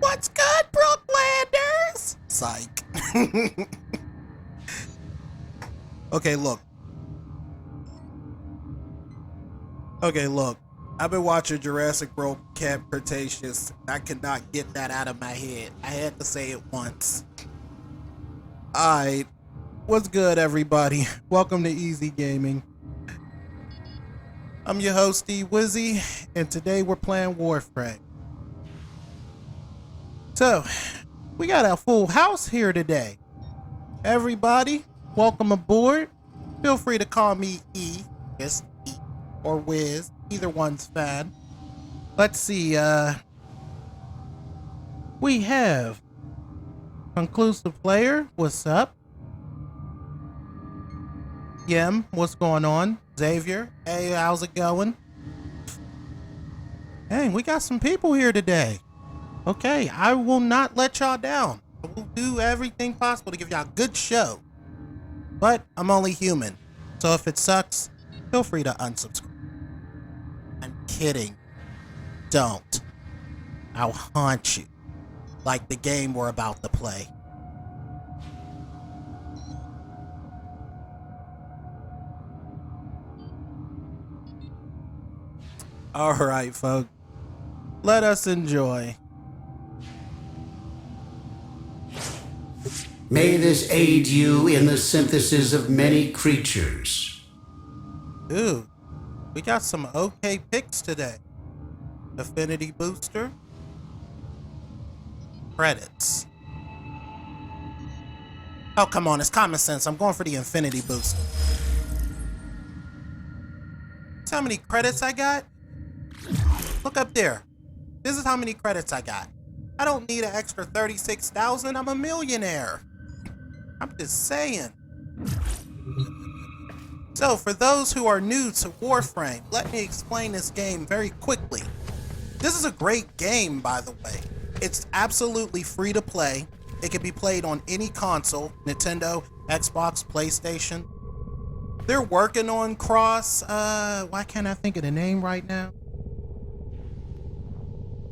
What's good, Brooklanders? Psych. Okay, look. I've been watching Jurassic World Camp Cretaceous. I could not get that out of my head. I had to say it once. Alright. What's good, everybody? Welcome to E.Z Gaming. I'm your host, E-Wizzy, and today we're playing Warframe. So, we got a full house here today. Everybody, welcome aboard. Feel free to call me E, just E, or Wiz. Either one's fine. Let's see, we have Conclusive Player, what's up? Yem, what's going on? Xavier, hey, how's it going? Hey, we got some people here today. Okay, I will not let y'all down. I will do everything possible to give y'all a good show. But I'm only human, so if it sucks, feel free to unsubscribe. I'm kidding. Don't. I'll haunt you, like the game we're about to play. Alright, folks. Let us enjoy. May this aid you in the synthesis of many creatures. Ooh, we got some okay picks today. Affinity booster. Credits. Oh, come on, it's common sense. I'm going for the infinity booster. See how many credits I got? Look up there. This is how many credits I got. I don't need an extra 36,000. I'm a millionaire. I'm just saying. So, for those who are new to Warframe, let me explain this game very quickly. This is a great game, by the way. It's absolutely free to play. It can be played on any console, Nintendo, Xbox, PlayStation. They're working on cross, why can't I think of the name right now?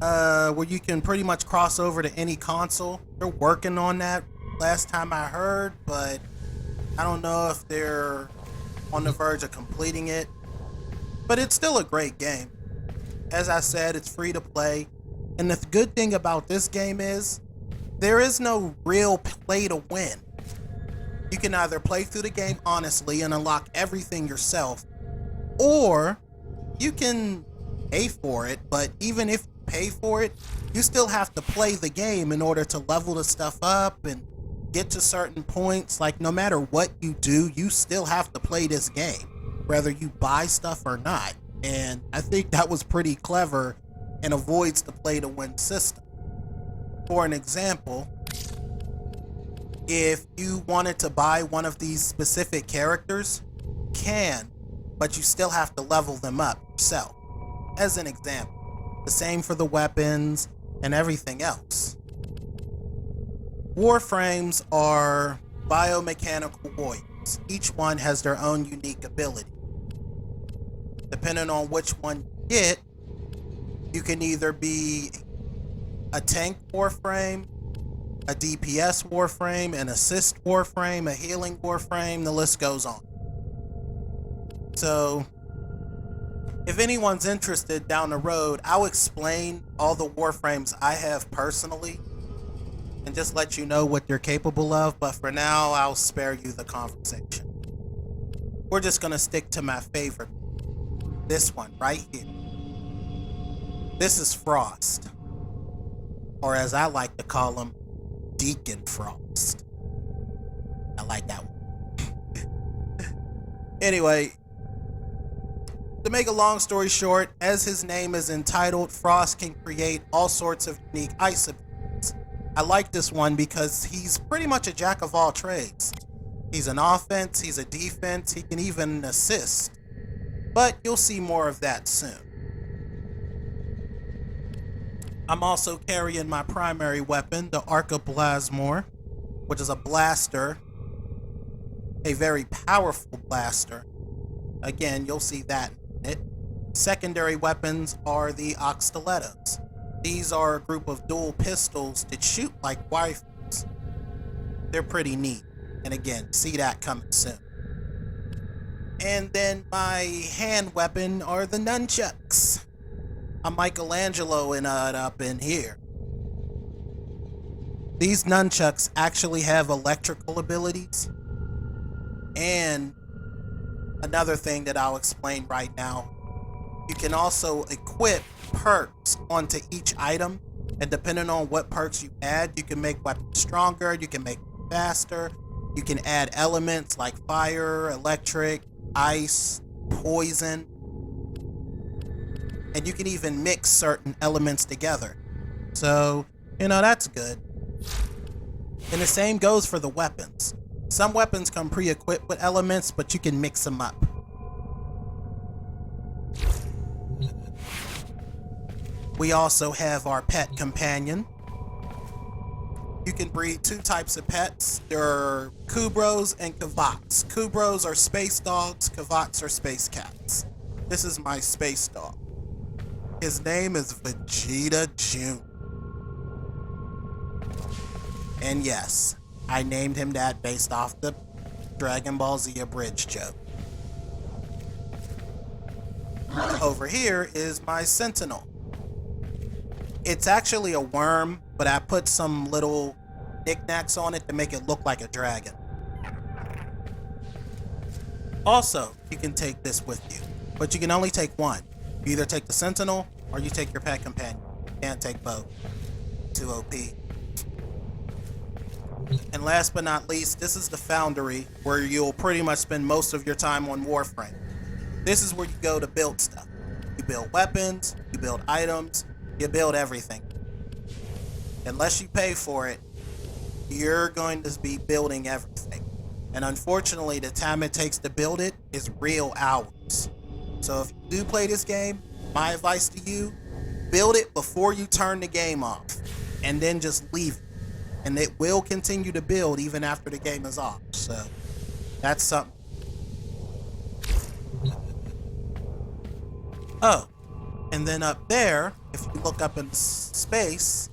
Where you can pretty much cross over to any console. They're working on that last time I heard, but I don't know if they're on the verge of completing it. But it's still a great game. As I said, it's free to play. And the good thing about this game is there is no real play to win. You can either play through the game honestly and unlock everything yourself, or you can pay for it, but even if you pay for it, you still have to play the game in order to level the stuff up and get to certain points. Like, no matter what you do, you still have to play this game, whether you buy stuff or not. And I think that was pretty clever and avoids the play to win system. For an example, if you wanted to buy one of these specific characters, you can, but you still have to level them up yourself. As an example, the same for the weapons and everything else. Warframes are biomechanical warriors. Each one has their own unique ability. Depending on which one you get, you can either be a tank Warframe, a DPS Warframe, an assist Warframe, a healing Warframe, the list goes on. So, if anyone's interested down the road, I'll explain all the Warframes I have personally and just let you know what they're capable of, but for now, I'll spare you the conversation. We're just gonna stick to my favorite. This one right here. This is Frost, or as I like to call him, Deacon Frost. I like that one. Anyway, to make a long story short, as his name is entitled, Frost can create all sorts of unique ice abilities. I like this one because he's pretty much a jack of all trades. He's an offense, he's a defense, he can even assist. But you'll see more of that soon. I'm also carrying my primary weapon, the Arcablasmor, which is a blaster, a very powerful blaster. Again, you'll see that in it. Secondary weapons are the Oxtilettos. These are a group of dual pistols that shoot like rifles. They're pretty neat. And again, see that coming soon. And then my hand weapon are the nunchucks. I'm Michelangelo and up in here. These nunchucks actually have electrical abilities. And another thing that I'll explain right now, you can also equip perks onto each item. And depending on what perks you add, you can make weapons stronger, you can make them faster, you can add elements like fire, electric, ice, poison, and you can even mix certain elements together. So, that's good. And the same goes for the weapons. Some weapons come pre-equipped with elements, but you can mix them up. We also have our pet companion. You can breed two types of pets. There are Kubros and Kavots. Kubros are space dogs, Kavots are space cats. This is my space dog. His name is Vegeta Jr. And yes, I named him that based off the Dragon Ball Z abridged joke. Over here is my Sentinel. It's actually a worm, but I put some little knickknacks on it to make it look like a dragon. Also, you can take this with you, but you can only take one. You either take the Sentinel or you take your pet companion. You can't take both. Too OP. And last but not least, this is the Foundry, where you'll pretty much spend most of your time on Warframe. This is where you go to build stuff. You build weapons, you build items, you build everything. Unless you pay for it, you're going to be building everything. And unfortunately, the time it takes to build it is real hours. So if you do play this game, my advice to you, build it before you turn the game off. And then just leave it. And it will continue to build even after the game is off. So that's something. Oh, and then up there, if you look up in space,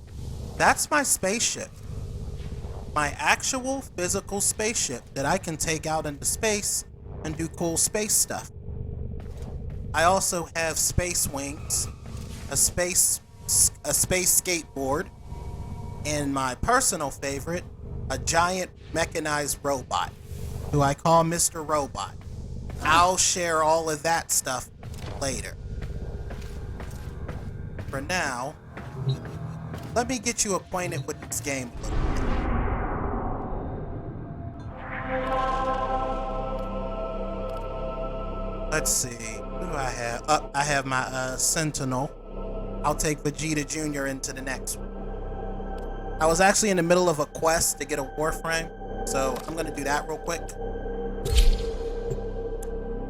that's my spaceship. My actual physical spaceship that I can take out into space and do cool space stuff. I also have space wings, a space skateboard, and my personal favorite, a giant mechanized robot, who I call Mr. Robot. I'll share all of that stuff later. For now, let me get you acquainted with this game a little bit. Let's see, who do I have? I have my Sentinel. I'll take Vegeta Jr. into the next one. I was actually in the middle of a quest to get a Warframe, so I'm going to do that real quick.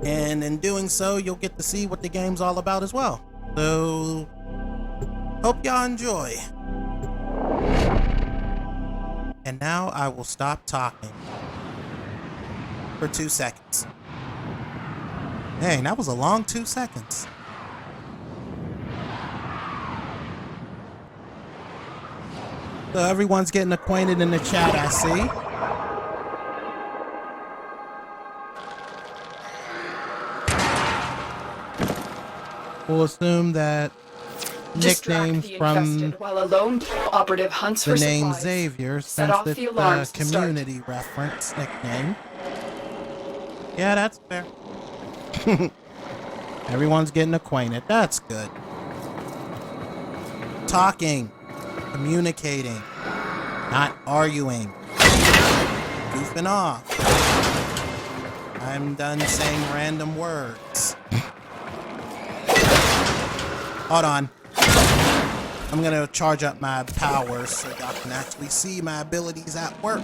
And in doing so, you'll get to see what the game's all about as well. So, hope y'all enjoy. And now I will stop talking for 2 seconds. Dang, that was a long 2 seconds. So everyone's getting acquainted in the chat, I see. We'll assume that nicknames from while a lone operative hunts the for name supplies. Xavier, Set since off it's the alarms a to start. community reference nickname. Yeah, that's fair. Everyone's getting acquainted. That's good. Talking, communicating, not arguing, goofing off. I'm done saying random words. Hold on. I'm gonna charge up my powers so y'all can actually see my abilities at work.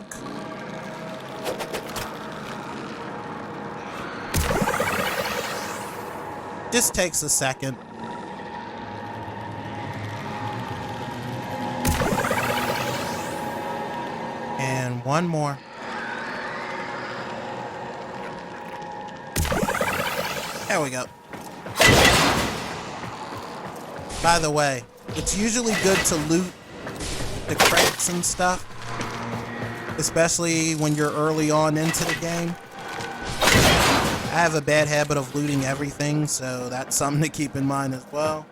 Just takes a second. And one more. There we go. By the way, it's usually good to loot the crates and stuff, especially when you're early on into the game. I have a bad habit of looting everything, so that's something to keep in mind as well.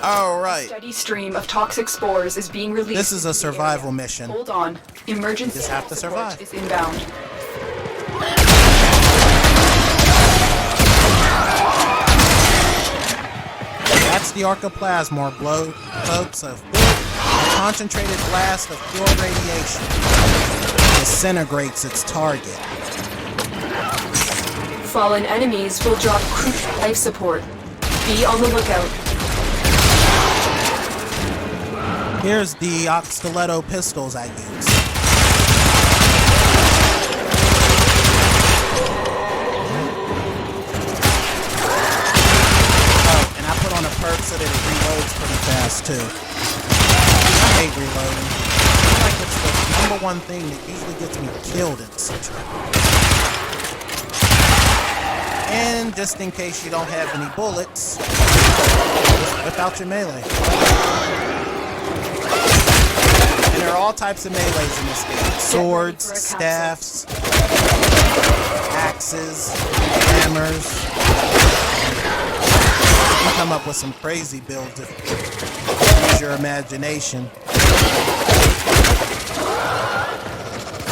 Alright. Steady stream of toxic spores is being released. This is a survival mission. Hold on. Emergency Just have to survive. is inbound. That's the Archoplasma folks. A concentrated blast of pure radiation disintegrates its target. Fallen enemies will drop crucial life support. Be on the lookout. Here's the stiletto pistols I use. Oh, and I put on a perk so that it reloads pretty fast too. I hate reloading. I feel like it's the number one thing that usually gets me killed in Citra. And just in case you don't have any bullets, just whip out your melee. And there are all types of melees in this game. Swords, staffs, axes, hammers. You can come up with some crazy builds if you use your imagination.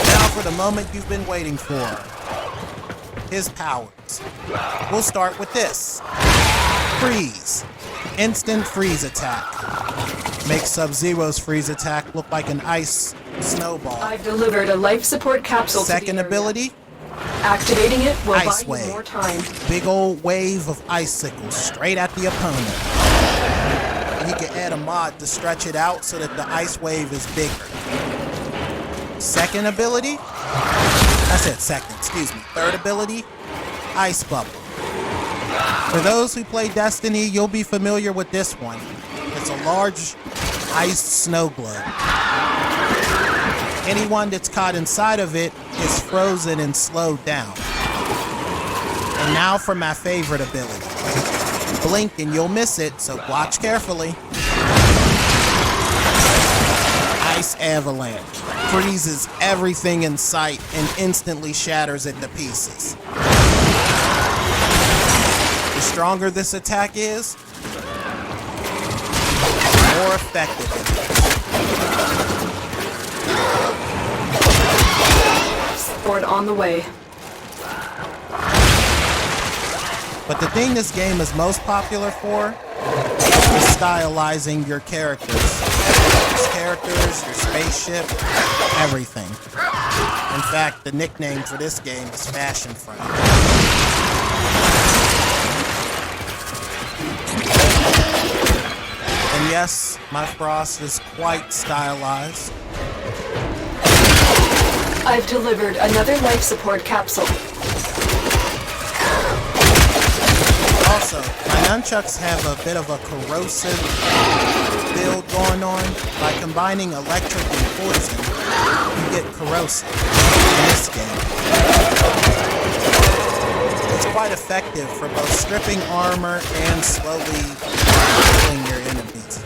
Now for the moment you've been waiting for. His powers. We'll start with this. Freeze. Instant freeze attack. Makes Sub-Zero's freeze attack look like an ice snowball. I've delivered a life support capsule. Second to the area. ability, Activating it will Ice buy wave. you more time. big old wave of icicles straight at the opponent. And you can add a mod to stretch it out so that the ice wave is bigger. Second ability, I said second, excuse me. Third ability, ice bubble. For those who play Destiny, you'll be familiar with this one. It's a large ice snow globe. Anyone that's caught inside of it is frozen and slowed down. And now for my favorite ability. Blink and you'll miss it, so watch carefully. Ice avalanche. Freezes everything in sight and instantly shatters it to pieces. The stronger this attack is, the more effective it is. Support on the way. But the thing this game is most popular for is stylizing your characters. Your characters, your spaceship, everything. In fact, the nickname for this game is Fashion Frame. And yes, my Frost is quite stylized. I've delivered another life support capsule. Also, my nunchucks have a bit of a corrosive build going on. By combining electric and poison, you get corrosive in this game. It's quite effective for both stripping armor and slowly killing your enemies.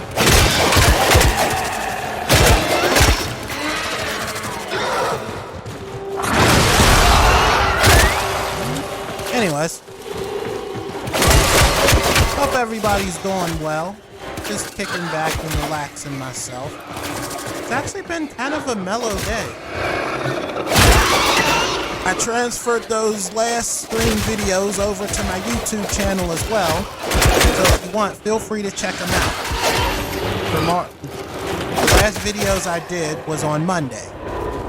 Anyways, hope everybody's doing well. Just kicking back and relaxing myself. It's actually been kind of a mellow day. I transferred those last stream videos over to my YouTube channel as well. So if you want, feel free to check them out. The last videos I did was on Monday.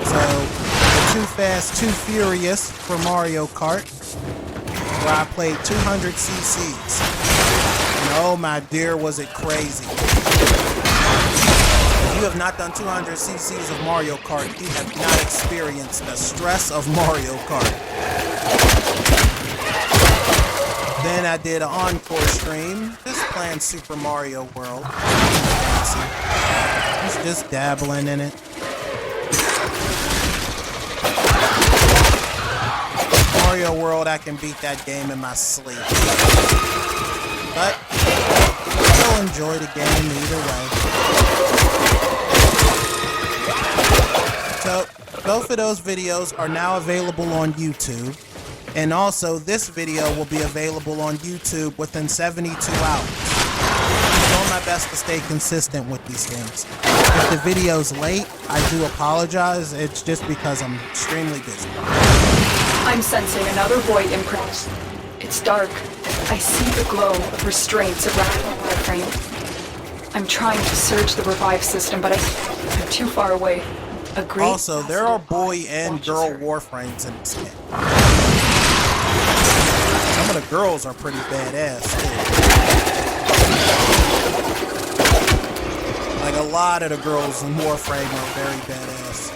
So, the Too Fast, Too Furious for Mario Kart, where I played 200 cc's. And oh my dear, was it crazy. If you have not done 200 cc's of Mario Kart, you have not experienced the stress of Mario Kart. Then I did an encore stream, just playing Super Mario World. Just dabbling in it. Mario World, I can beat that game in my sleep. But I'll enjoy the game either way. So both of those videos are now available on YouTube. And also, this video will be available on YouTube within 72 hours. I'm doing my best to stay consistent with these things. If the video's late, I do apologize. It's just because I'm extremely busy. I'm sensing another void imprint. It's dark. I see the glow of restraints around my frame. I'm trying to surge the revive system, but I'm too far away. Also, there are boy and girl warframes in this game. Some of the girls are pretty badass too. Like a lot of the girls in Warframe are very badass.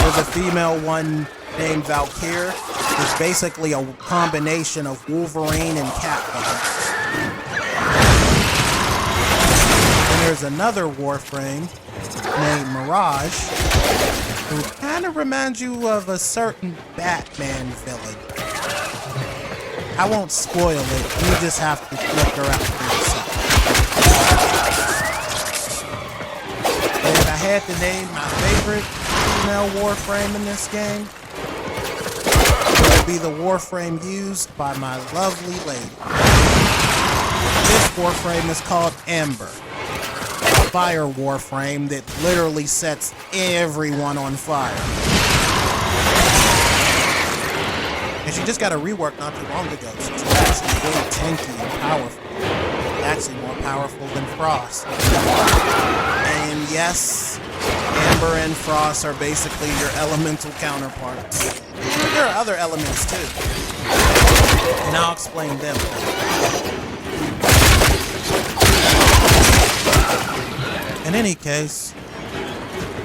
There's a female one named Valkyrie. It's basically a combination of Wolverine and Catwoman. And there's another Warframe named Mirage, who kind of reminds you of a certain Batman villain. I won't spoil it, you just have to look her up for yourself. But if I had to name my favorite female Warframe in this game, it would be the Warframe used by my lovely lady. This Warframe is called Amber. A fire Warframe that literally sets everyone on fire. And she just got a rework not too long ago, so she's actually really tanky and powerful. Actually more powerful than Frost. And yes, Amber and Frost are basically your elemental counterparts. There are other elements too, and I'll explain them. In any case,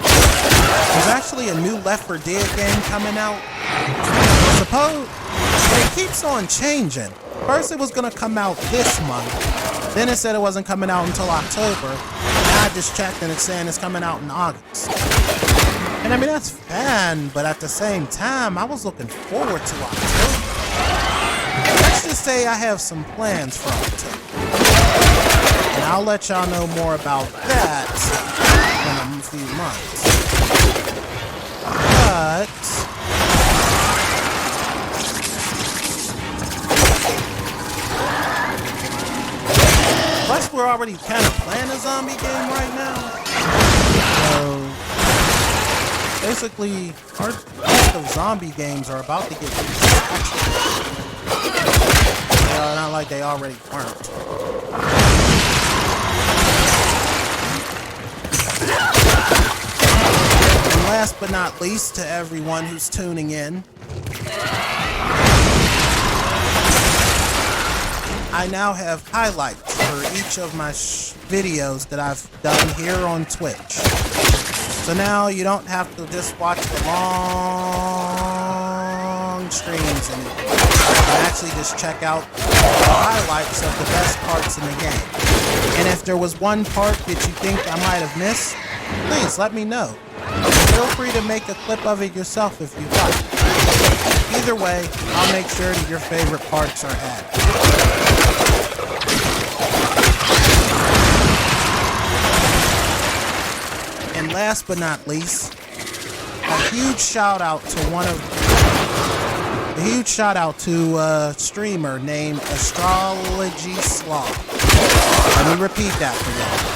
there's actually a new Left 4 Dead game coming out. Suppose it keeps on changing. First it was gonna come out this month. Then it said it wasn't coming out until October. Now I just checked and it's saying it's coming out in August. And I mean that's fine, but at the same time, I was looking forward to October. Let's just say I have some plans for October. And I'll let y'all know more about that in a few months. But plus, we're already kind of playing a zombie game right now. So, basically, our list of zombie games are about to get not like they already weren't. And last but not least, to everyone who's tuning in, I now have highlights for each of my videos that I've done here on Twitch. So now you don't have to just watch the long streams anymore. You can actually just check out the highlights of the best parts in the game. And if there was one part that you think I might have missed, please let me know. Feel free to make a clip of it yourself if you'd like. Either way, I'll make sure that your favorite parts are added. And last but not least, a huge shout out to a streamer named Astrology Sloth. Let me repeat that for y'all.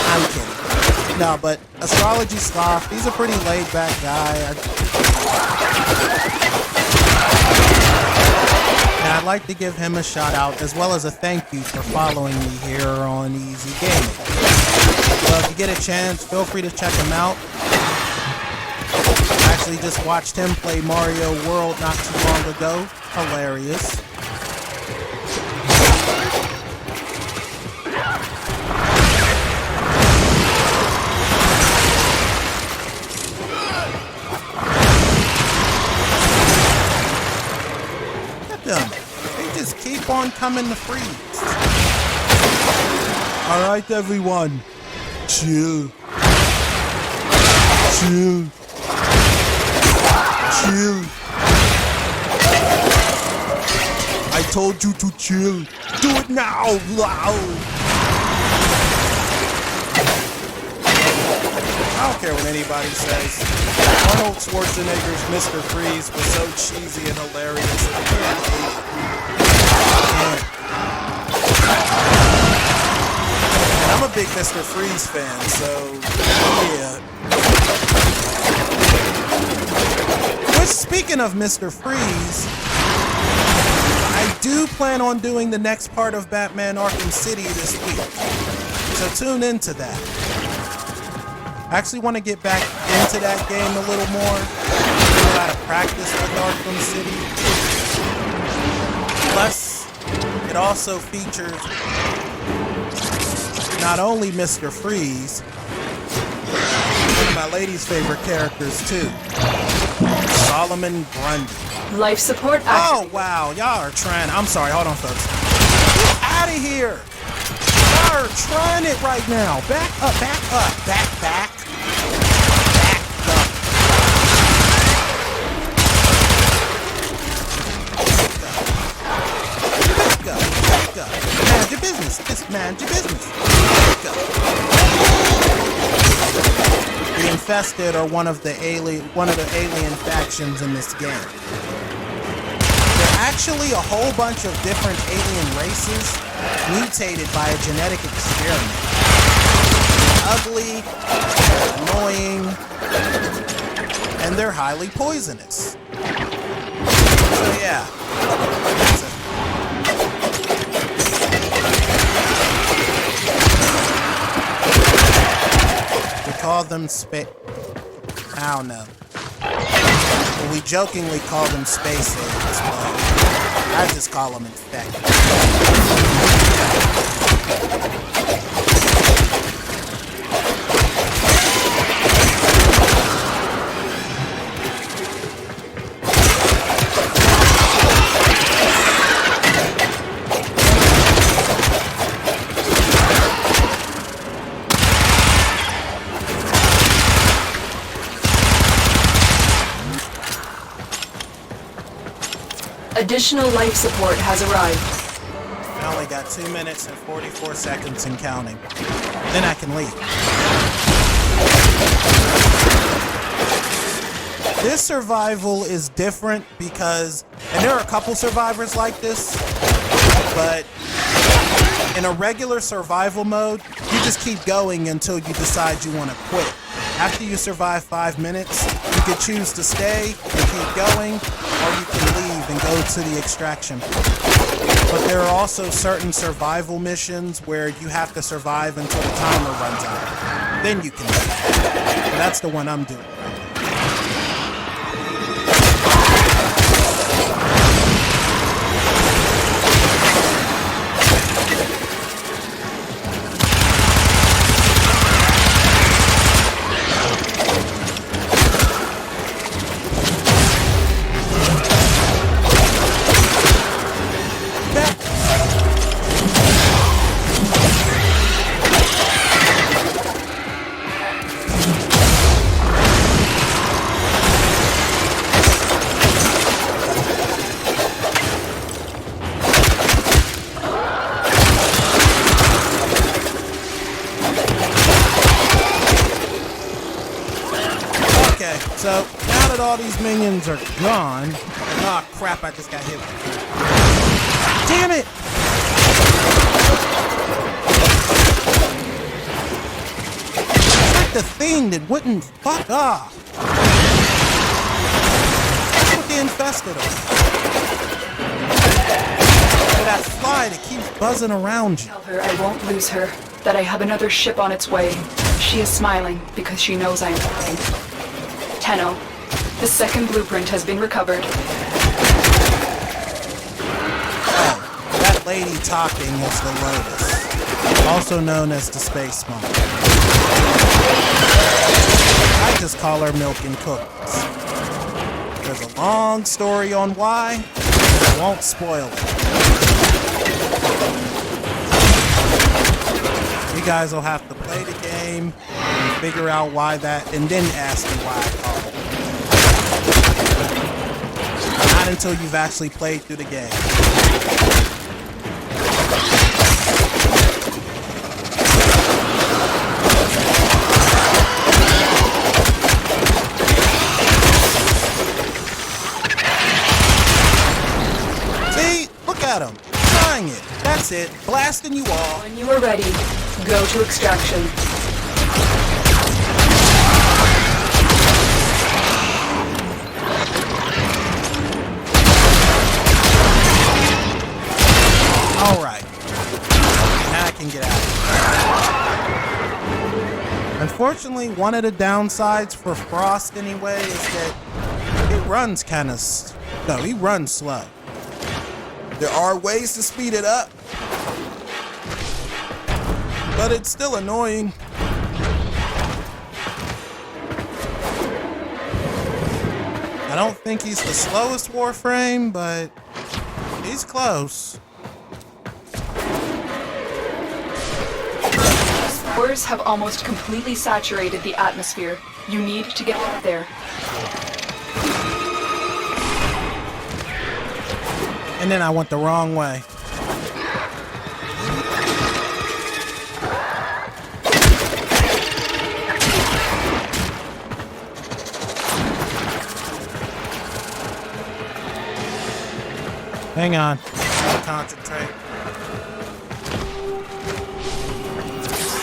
I'm kidding. No, but Astrology Sloth, he's a pretty laid-back guy. And I'd like to give him a shout out as well as a thank you for following me here on E.Z Gaming. So if you get a chance, feel free to check him out. I actually just watched him play Mario World not too long ago. Hilarious. keep on coming to freeze. Alright, everyone. Chill. Chill. Chill. I told you to chill. Do it now, loud. I don't care what anybody says. Arnold Schwarzenegger's Mr. Freeze was so cheesy and hilarious. And I'm a big Mr. Freeze fan, so yeah. Which, speaking of Mr. Freeze, I do plan on doing the next part of Batman Arkham City this week. So tune into that. I actually want to get back into that game a little more. Do a lot of practice with Arkham City. Plus, it also features not only Mr. Freeze, but my lady's favorite characters too. Solomon Grundy. Life support Oh, wow. Y'all are trying. I'm sorry. Hold on, folks. Get out of here. Y'all are trying it right now. Back up, back up, back, back. Back up. Back up, back up. Mind your business. Just mind your business. Back up. The Infested are one of the alien factions in this game. They're actually a whole bunch of different alien races mutated by a genetic experiment. They're ugly, they're annoying, and they're highly poisonous. So yeah, that's it. We call them I don't know. Well, we jokingly call them space aliens, but I just call them infected. Additional life support has arrived. I only got 2 minutes and 44 seconds and counting. Then I can leave. This survival is different because, and there are a couple survivors like this, but in a regular survival mode, you just keep going until you decide you want to quit. After you survive 5 minutes, you can choose to stay and keep going, or you can leave and go to the extraction. But there are also certain survival missions where you have to survive until the timer runs out. Then you can leave. And that's the one I'm doing. So, now that all these minions are gone... Oh crap, I just got hit. Damn it! It's like the thing that wouldn't fuck off. That's what the Infested are. For that fly that keeps buzzing around you. Tell her I won't lose her, that I have another ship on its way. She is smiling because she knows I am fine. Tenno, the second blueprint has been recovered. Oh, that lady talking is the Lotus, also known as the Space Monkey. I just call her Milk and Cookies. There's a long story on why, I won't spoil it. You guys will have to play the game and figure out why that, and then ask me why I called. Not until you've actually played through the game. See? Look at him. Trying it. That's it. Blasting you all. When you are ready, go to extraction. Alright. Now I can get out of here. Unfortunately, one of the downsides for Frost anyway is that he runs he runs slow. There are ways to speed it up, but it's still annoying. I don't think he's the slowest Warframe, but he's close. Spores have almost completely saturated the atmosphere. You need to get out there. And then I went the wrong way. Hang on. Concentrate.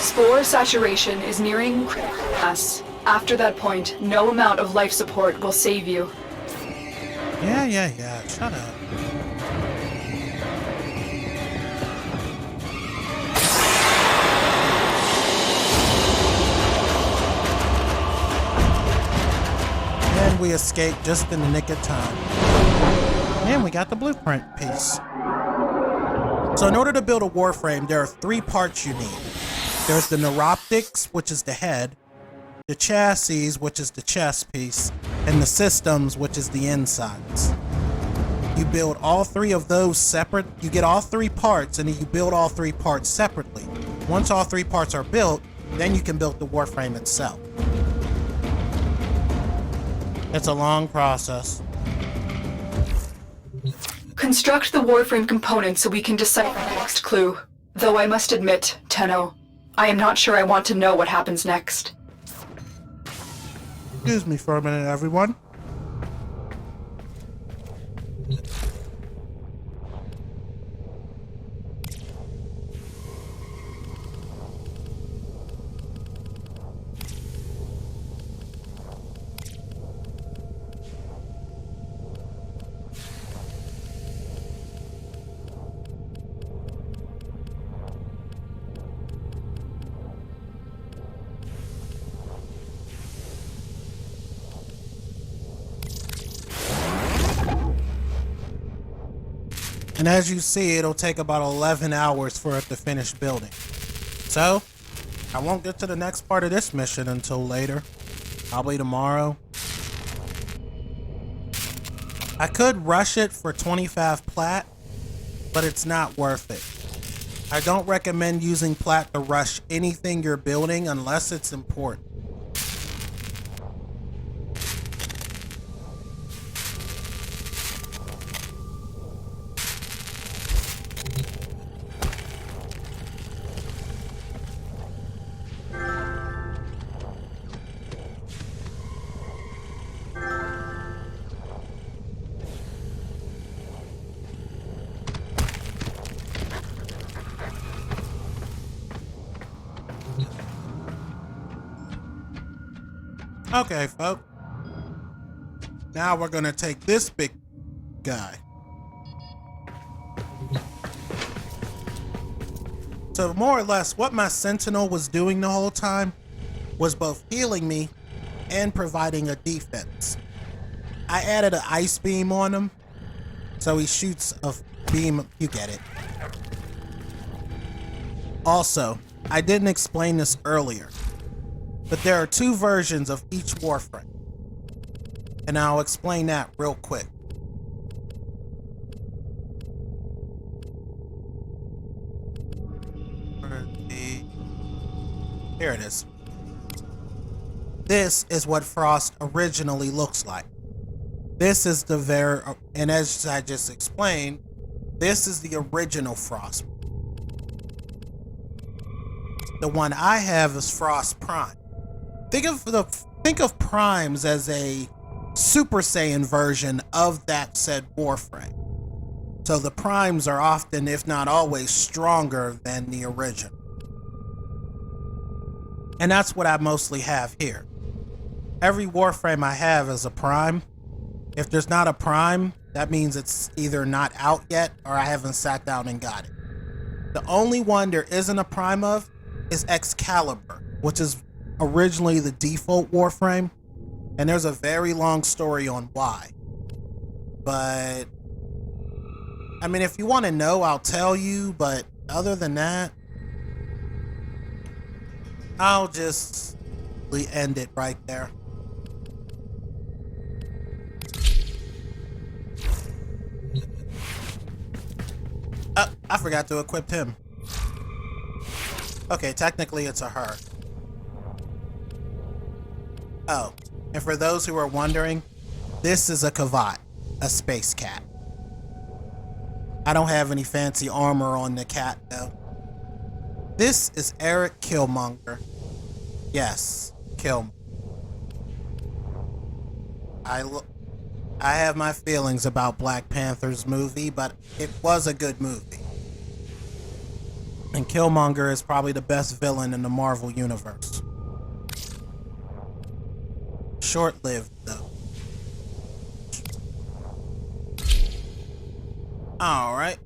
Spore saturation is nearing critical mass. After that point, no amount of life support will save you. Yeah. Shut up. And we escaped just in the nick of time. And we got the blueprint piece. So in order to build a Warframe, there are 3 parts you need. There's the neuroptics, which is the head, the chassis, which is the chest piece, and the systems, which is the insides. You build all 3 of those separate. You get all 3 parts, and then you build all 3 parts separately. Once all 3 parts are built, then you can build the Warframe itself. It's a long process. Construct the Warframe components so we can decipher the next clue. Though I must admit, Tenno, I am not sure I want to know what happens next. Excuse me for a minute, everyone. And as you see, it'll take about 11 hours for it to finish building. So, I won't get to the next part of this mission until later. Probably tomorrow. I could rush it for 25 plat, but it's not worth it. I don't recommend using plat to rush anything you're building unless it's important. Okay, folks. Now we're gonna take this big guy. So more or less what my Sentinel was doing the whole time was both healing me and providing a defense. I added an ice beam on him, so he shoots a beam, you get it. Also, I didn't explain this earlier, but there are 2 versions of each Warframe, and I'll explain that real quick. Here it is. This is what Frost originally looks like. This is the and as I just explained, this is the original Frost. The one I have is Frost Prime. Think of Primes as a Super Saiyan version of that said Warframe. So the Primes are often, if not always, stronger than the original. And that's what I mostly have here. Every Warframe I have is a Prime. If there's not a Prime, that means it's either not out yet or I haven't sat down and got it. The only one there isn't a Prime of is Excalibur, which is originally the default Warframe. And there's a very long story on why. But, I mean, if you want to know, I'll tell you. But other than that, I'll just end it right there. I forgot to equip him. Okay, technically it's a her. Oh, and for those who are wondering, this is a Kavat, a space cat. I don't have any fancy armor on the cat though. This is Eric Killmonger. Yes, Killmonger. I have my feelings about Black Panther's movie, but it was a good movie. And Killmonger is probably the best villain in the Marvel Universe. Short-lived, though. Alright.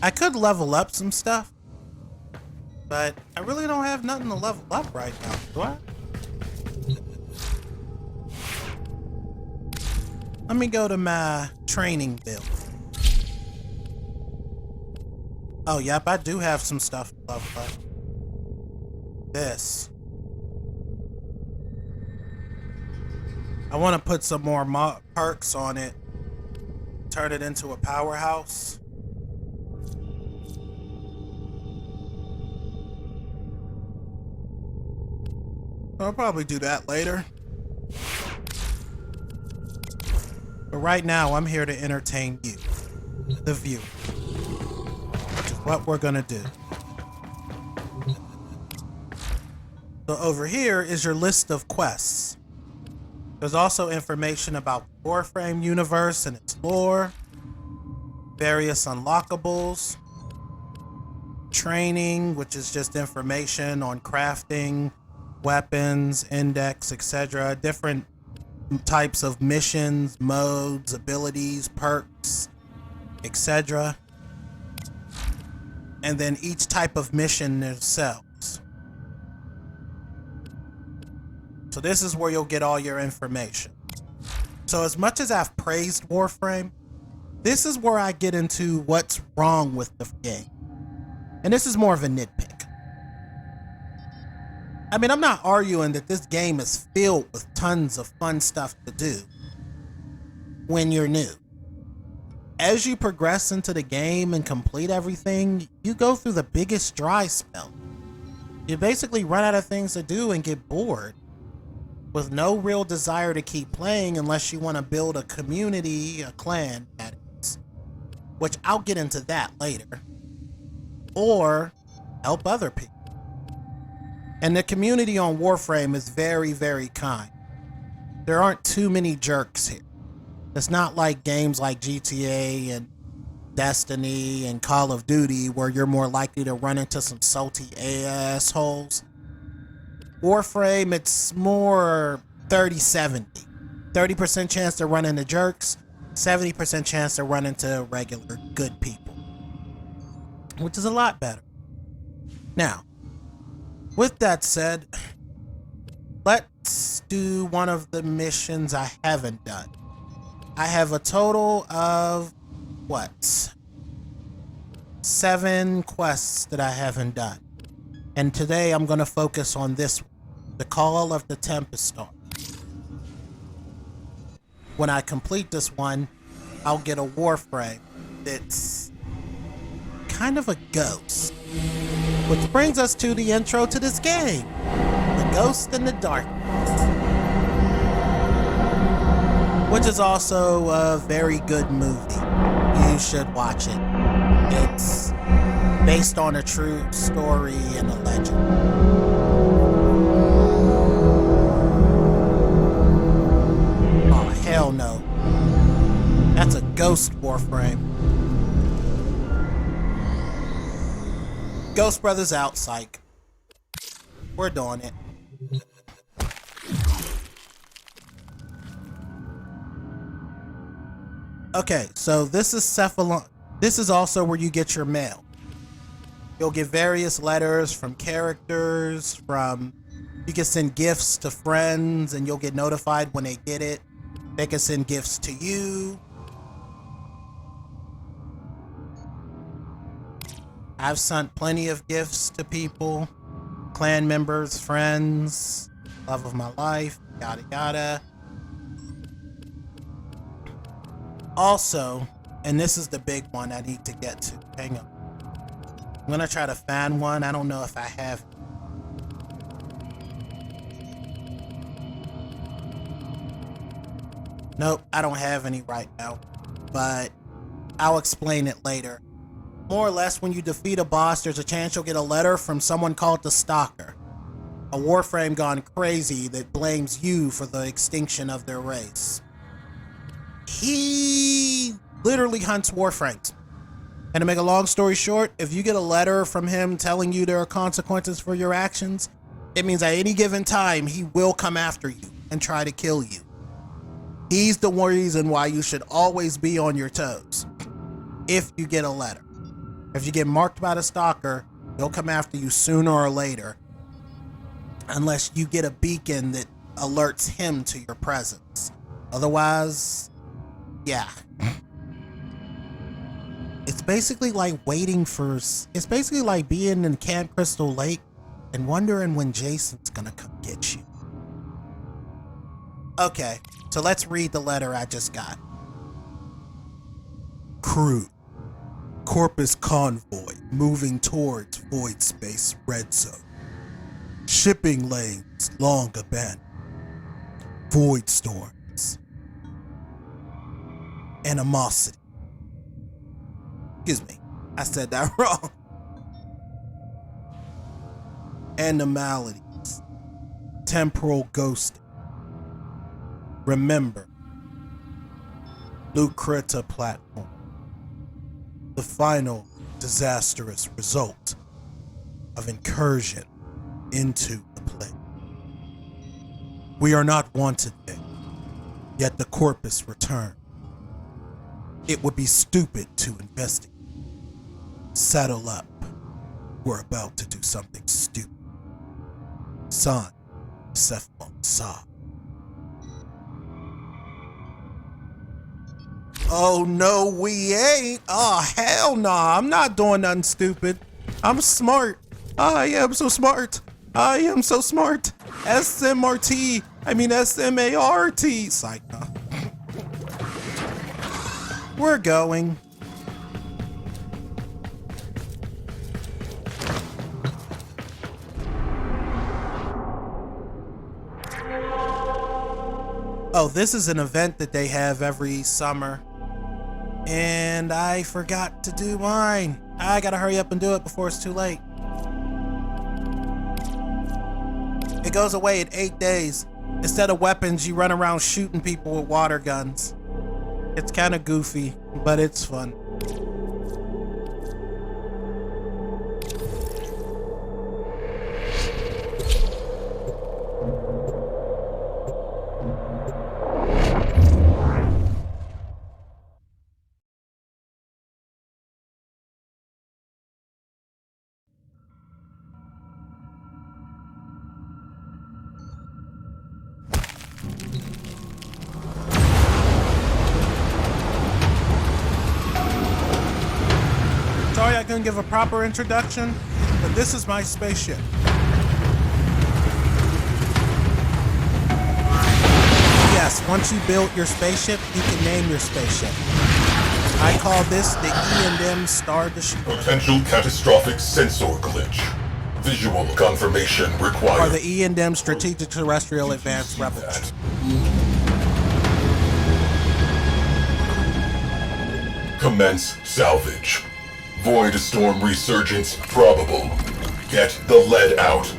I could level up some stuff, but I really don't have nothing to level up right now, do I? Let me go to my training build. Oh, yep, I do have some stuff to level up. This. I want to put some more perks on it. Turn it into a powerhouse. I'll probably do that later. But right now, I'm here to entertain you, the viewer, which is what we're gonna do. So over here is your list of quests. There's also information about the Warframe universe and its lore, various unlockables, training, which is just information on crafting, weapons, index, etc. Different types of missions, modes, abilities, perks, etc. And then each type of mission themselves. So this is where you'll get all your information. So as much as I've praised Warframe, this is where I get into what's wrong with the game. And this is more of a nitpick. I mean, I'm not arguing that this game is filled with tons of fun stuff to do when you're new. As you progress into the game and complete everything, you go through the biggest dry spell. You basically run out of things to do and get bored, with no real desire to keep playing unless you want to build a community, a clan, that is. Which I'll get into that later. Or help other people. And the community on Warframe is very, very kind. There aren't too many jerks here. It's not like games like GTA and Destiny and Call of Duty where you're more likely to run into some salty assholes. Warframe, it's more 30-70. 30% chance to run into jerks, 70% chance to run into regular good people. Which is a lot better. Now, with that said, let's do one of the missions I haven't done. I have a total of, 7 quests that I haven't done. And today I'm going to focus on this one. The Call of the Tempest Storm. When I complete this one, I'll get a warframe that's kind of a ghost. Which brings us to the intro to this game. The Ghost in the Darkness. Which is also a very good movie. You should watch it. It's based on a true story and a legend. Oh, hell no. That's a ghost warframe. Ghost Brothers out, psych. We're doing it. Okay, so this is Cephalon. This is also where you get your mail. You'll get various letters from characters, you can send gifts to friends and you'll get notified when they get it. They can send gifts to you. I've sent plenty of gifts to people, clan members, friends, love of my life, yada yada. Also, and this is the big one I need to get to. Hang on. I'm gonna try to find one. I don't know if I have it. Nope, I don't have any right now, but I'll explain it later. More or less, when you defeat a boss, there's a chance you'll get a letter from someone called the Stalker, a warframe gone crazy that blames you for the extinction of their race. He literally hunts warframes. And to make a long story short, if you get a letter from him telling you there are consequences for your actions, it means at any given time, he will come after you and try to kill you. He's the reason why you should always be on your toes if you get a letter. If you get marked by the Stalker, he'll come after you sooner or later, unless you get a beacon that alerts him to your presence. Otherwise, yeah. It's basically like it's basically like being in Camp Crystal Lake and wondering when Jason's gonna come get you. Okay, so let's read the letter I just got. Crew. Corpus convoy moving towards void space red zone. Shipping lanes long abandoned. Void storms. Animosity. Excuse me, I said that wrong. Anomalies. Temporal ghosting. Remember. Lucreta platform. The final disastrous result of incursion into the plane. We are not wanted there, yet the corpus returned. It would be stupid to investigate. Saddle up. We're about to do something stupid. Son, Sevagoth saw. Oh no, we ain't. Oh hell nah, I'm not doing nothing stupid. I'm smart. I am so smart. I am so smart. SMRT. I mean SMART. Psycho. We're going. Oh, this is an event that they have every summer. And I forgot to do mine. I gotta hurry up and do it before it's too late. It goes away in 8 days. Instead of weapons, you run around shooting people with water guns. It's kind of goofy, but it's fun. Sorry I couldn't give a proper introduction, but this is my spaceship. once you build your spaceship, you can name your spaceship. I call this the E&M Star Destroyer. Potential catastrophic sensor glitch. Visual confirmation required. Or the E&M Strategic Terrestrial Advanced Rebel. Commence salvage. Void storm resurgence probable. Get the lead out.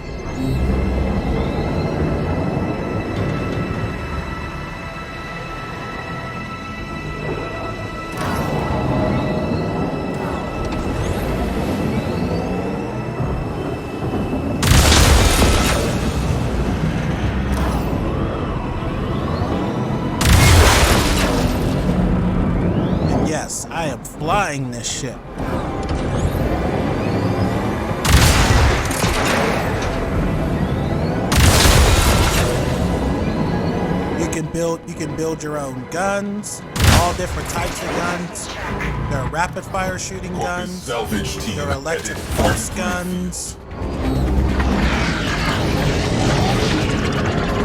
Yes, I am flying this ship. You can build your own guns, all different types of guns. There are rapid fire shooting guns. Salvage team. There are electric force guns.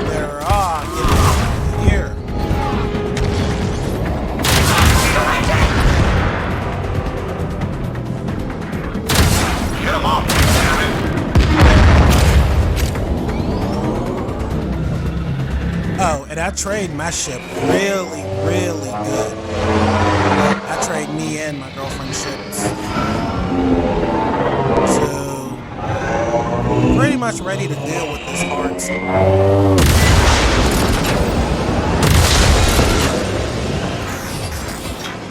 There are get here. Get him up. Oh, and I trade my ship really, really good. I trade me and my girlfriend's ships. So, pretty much ready to deal with this hard stuff.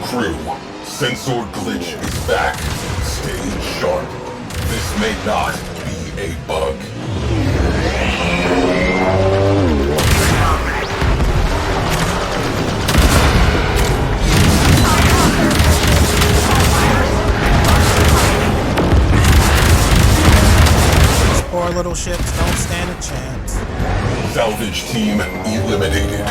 Crew, sensor glitch is back. Stay sharp. This may not be a bug. Poor little ships don't stand a chance. Salvage team eliminated.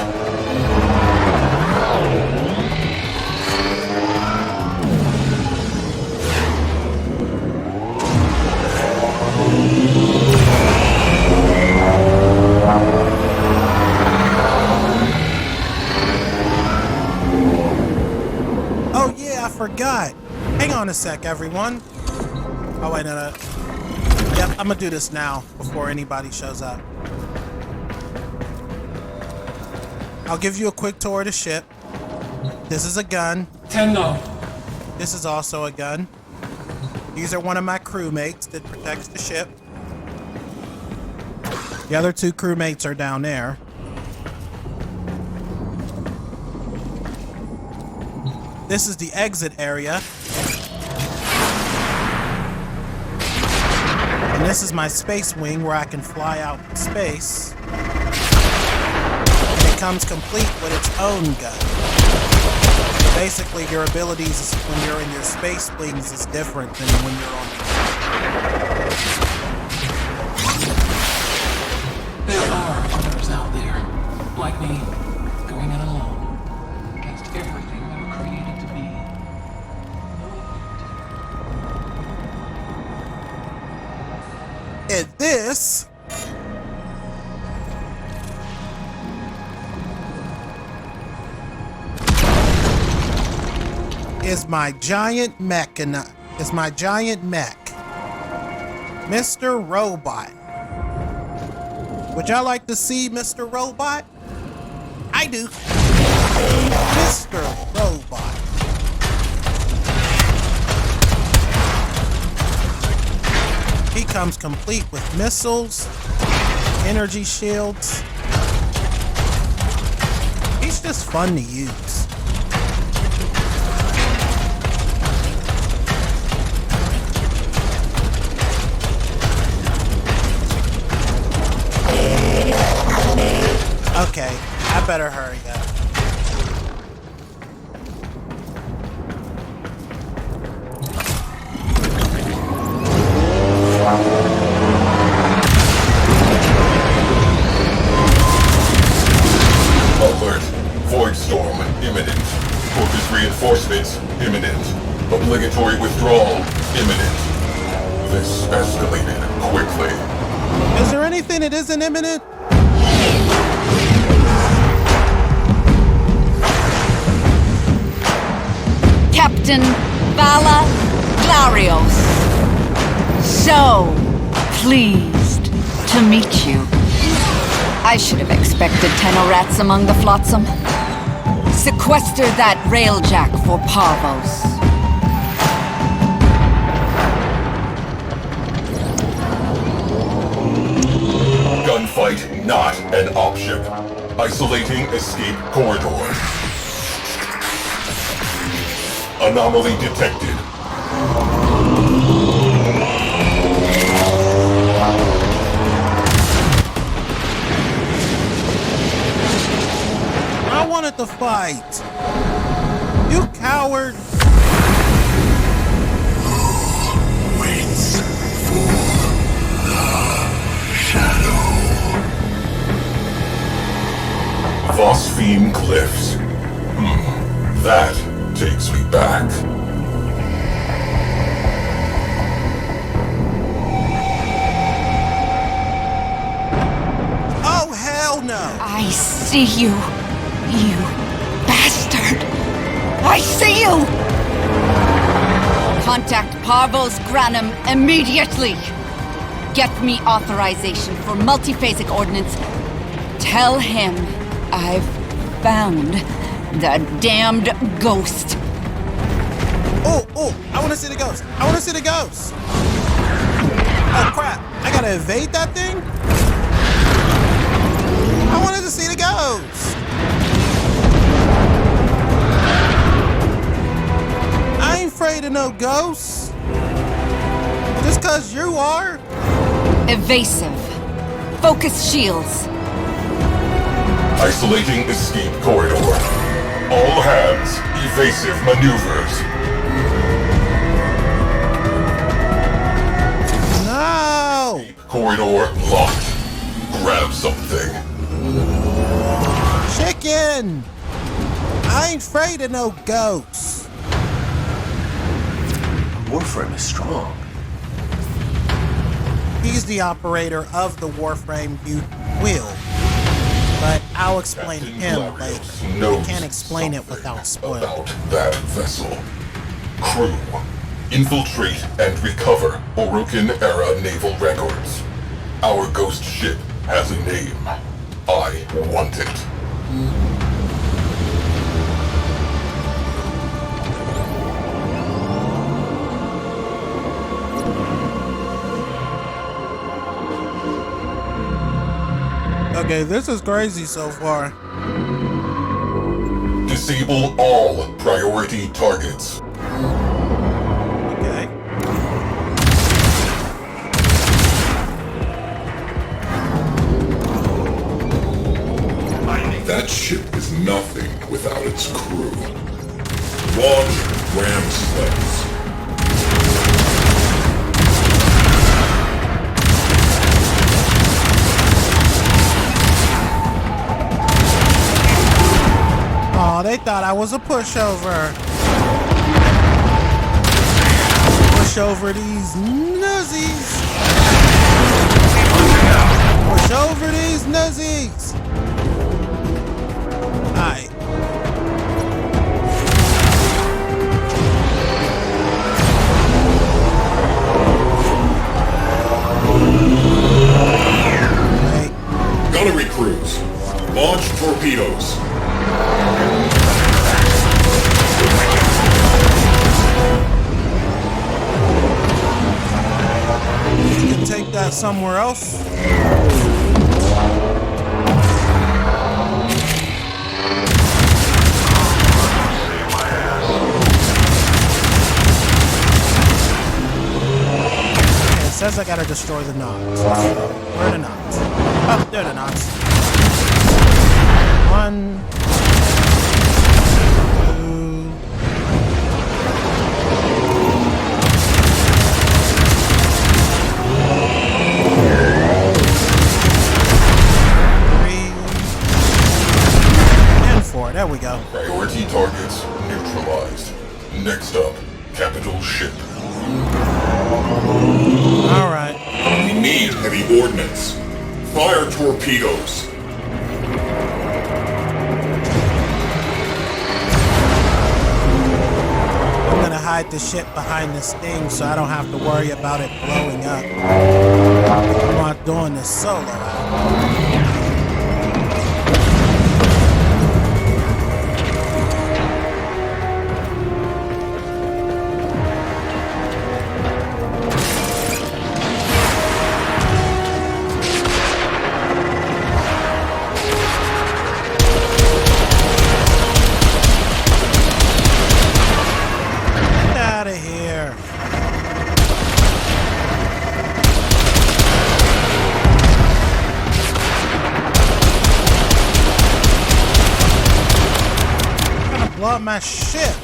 Oh yeah, I forgot. Hang on a sec, everyone. Oh wait, no. Yep, I'm gonna do this now before anybody shows up. I'll give you a quick tour of the ship. This is a gun. Tenno. This is also a gun. These are one of my crewmates that protects the ship. The other two crewmates are down there. This is the exit area. And this is my space wing where I can fly out in space. And it comes complete with its own gun. So basically, your abilities when you're in your space wings is different than when you're on There are others out there, like me, going it alone, against everything they were created to be. And this is my giant mech, is my giant mech, Mr. Robot. Would y'all like to see Mr. Robot? I do. Mr. Robot. He comes complete with missiles, energy shields. He's just fun to use. Okay, I better hurry up. Alert. Void storm imminent. Focus reinforcements imminent. Obligatory withdrawal imminent. This escalated quickly. Is there anything that isn't imminent? Captain Vala Glarios. So pleased to meet you. I should have expected tenorats among the flotsam. Sequester that railjack for Parvos. Gunfight not an option. Isolating escape corridor. Anomaly detected. I wanted to fight. You coward. Waits for the shadow. Phosphine Cliffs. That takes me back. Oh, hell no. I see you, you bastard. I see you! Contact Parvos Granum immediately. Get me authorization for multiphasic ordnance. Tell him I've found the damned ghost. Oh, I want to see the ghost. I want to see the ghost. Oh, crap. I gotta evade that thing? I wanted to see the ghost. I ain't afraid of no ghosts. Just cause you are. Evasive. Focus shields. Isolating escape corridor. All hands, evasive maneuvers. No. Corridor locked. Grab something. Chicken. I ain't afraid of no ghosts. Warframe is strong. He's the operator of the Warframe you will. But I'll explain Captain him Glarios later. knows I can't explain it something without spoiling. about that vessel. Crew, infiltrate and recover Orokin-era naval records. Our ghost ship has a name. I want it. Okay, this is crazy so far. Disable all priority targets. Okay. That ship is nothing without its crew. Launch ram sleds. Oh, they thought I was a pushover. Push over these nuzzies. Push over these nuzzies. Alright. Gunnery crews, launch torpedoes. You can take that somewhere else. It says I gotta destroy the knots. Where are the knots? Oh, there are the knots. 1, 2, 3, and 4. There we go. Priority targets neutralized. Next up, capital ship. All right. We need heavy ordnance. Fire torpedoes. hide the shit behind this thing so I don't have to worry about it blowing up. I'm not doing this solo. Blow up my ship.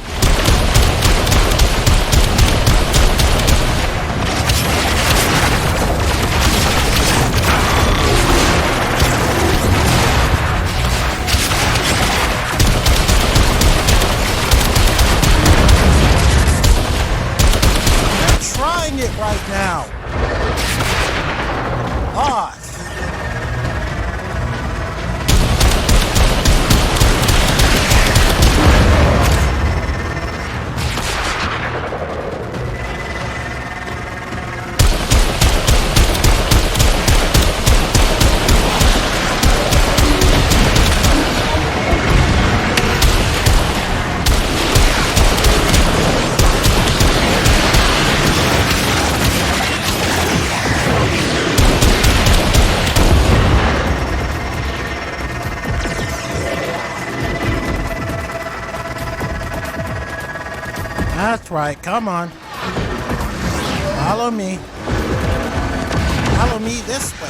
I'm trying it right now. Lost. That's right, come on. Follow me. Follow me this way.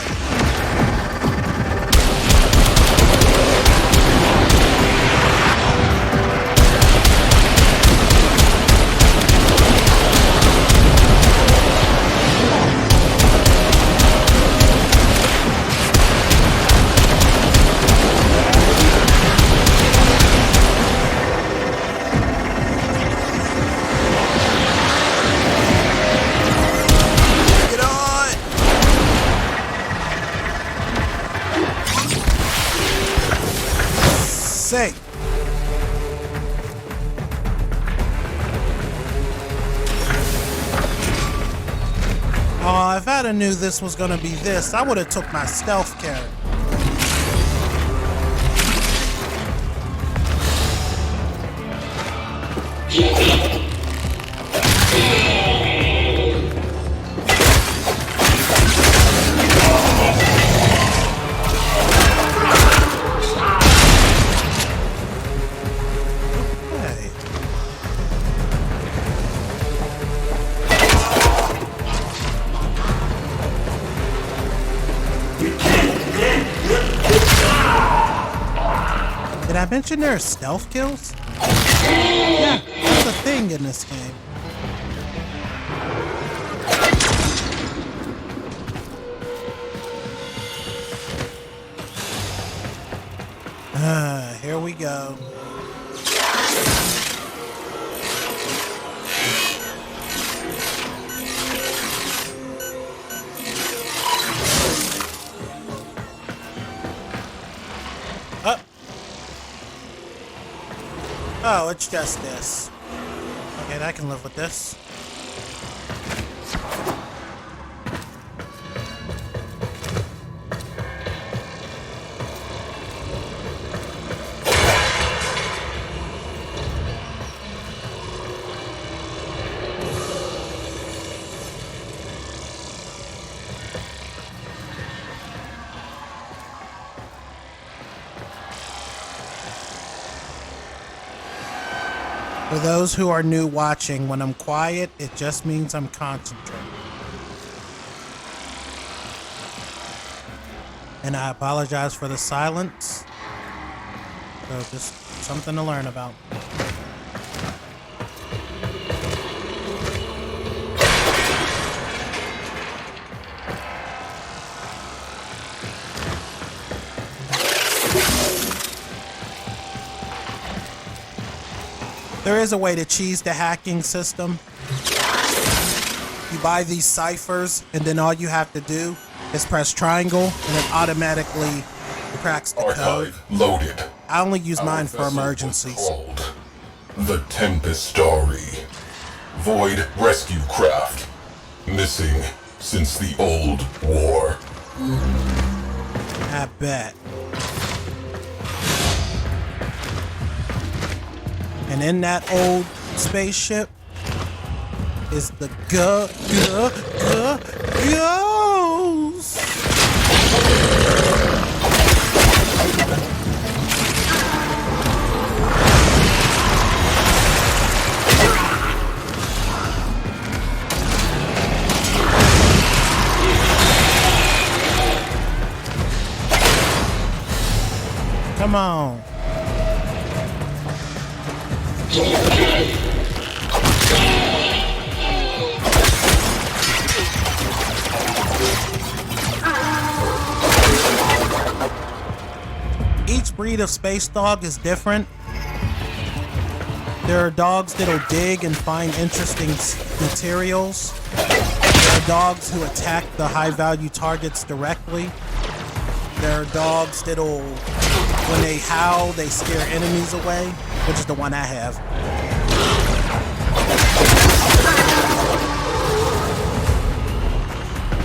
Say. Oh, if I'd have knew this was gonna be this, I would have took my stealth character. Did I mention there are stealth kills? Yeah, that's a thing in this game. Here we go. Up. Oh, it's just this. Okay, I can live with this. For those who are new watching, when I'm quiet, it just means I'm concentrating. And I apologize for the silence. So just something to learn about. There is a way to cheese the hacking system. You buy these ciphers, and then all you have to do is press triangle, and it automatically cracks the code. Archive loaded. I only use mine for Our vessel was emergencies. called the Tempestari. Void rescue craft. Missing since the old war. I bet. And in that old spaceship is the ghost. Come on. Each breed of space dog is different. There are dogs that'll dig and find interesting materials. There are dogs who attack the high-value targets directly. There are dogs that'll, when they howl, they scare enemies away, which is the one I have.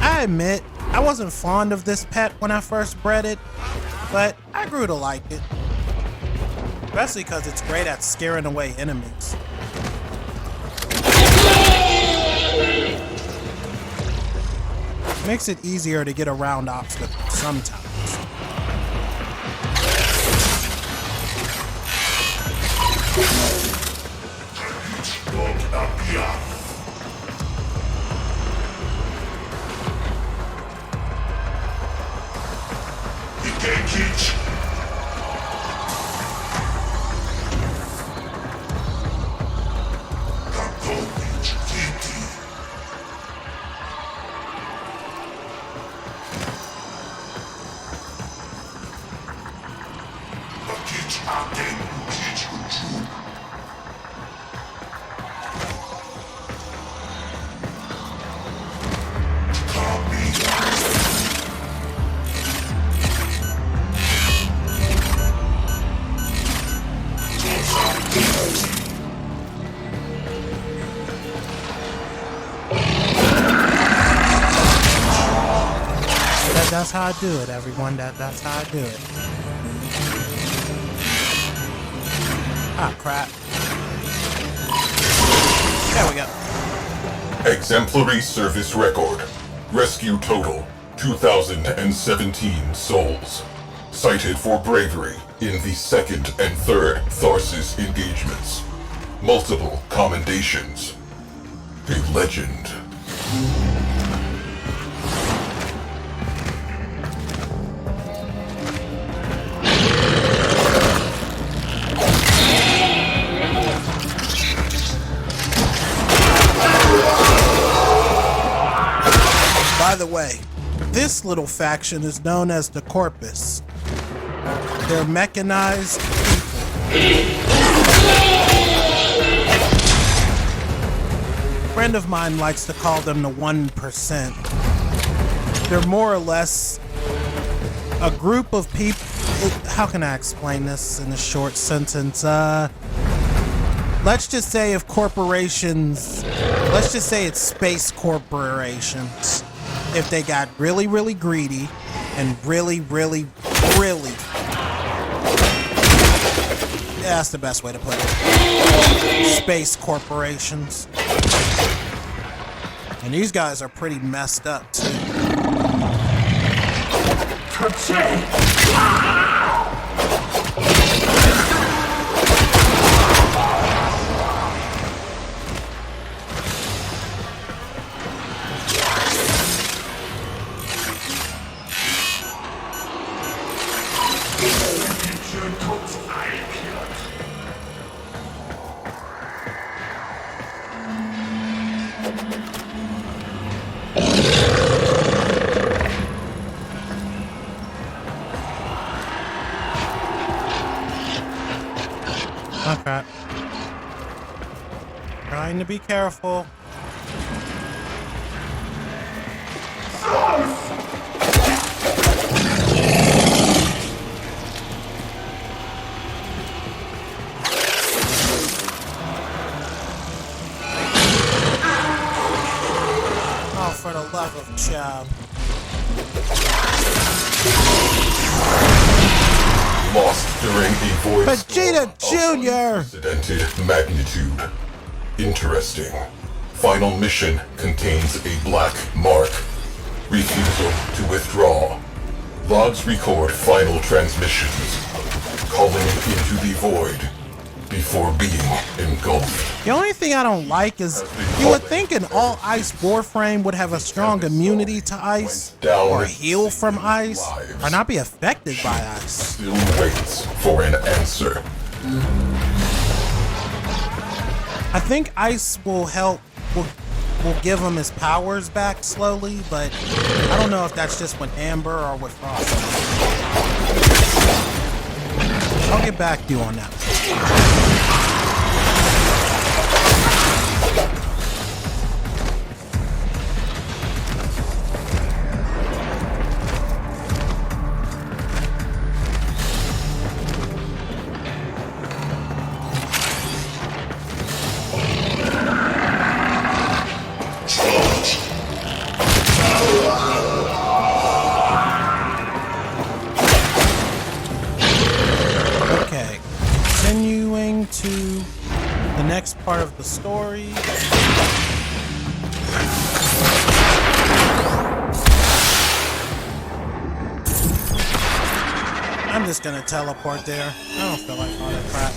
I admit, I wasn't fond of this pet when I first bred it, but I grew to like it. Especially because it's great at scaring away enemies. Makes it easier to get around obstacles sometimes. That's how I do it, everyone. That's how I do it. Ah, crap. There we go. Exemplary service record. Rescue total 2,017 souls. Cited for bravery in the 2nd and 3rd Tharsis engagements. Multiple commendations. A legend. By the way, this little faction is known as the Corpus. They're mechanized people. A friend of mine likes to call them the 1%. They're more or less a group of people. How can I explain this in a short sentence? Let's just say if corporations, let's just say it's space corporations. If they got really, really greedy and really, really, really, yeah, that's the best way to put it. Space corporations. And these guys are pretty messed up too. Okay. Trying to be careful. for the love of child. Lost during a void Vegeta storm Jr. of unprecedented magnitude. Interesting. Final mission contains a black mark. Refusal to withdraw. Logs record final transmissions. Calling into the void before being engulfed. The only thing I don't like is you would think an all-ice warframe would have a strong immunity to ice, or heal from ice, or not be affected by ice. Still waits for an answer. I think ice will help, will give him his powers back slowly, but I don't know if that's just with Amber or with Frost. I'll get back to you on that. Okay, continuing to the next part of the story. I'm just gonna teleport there. I don't feel like all that crap.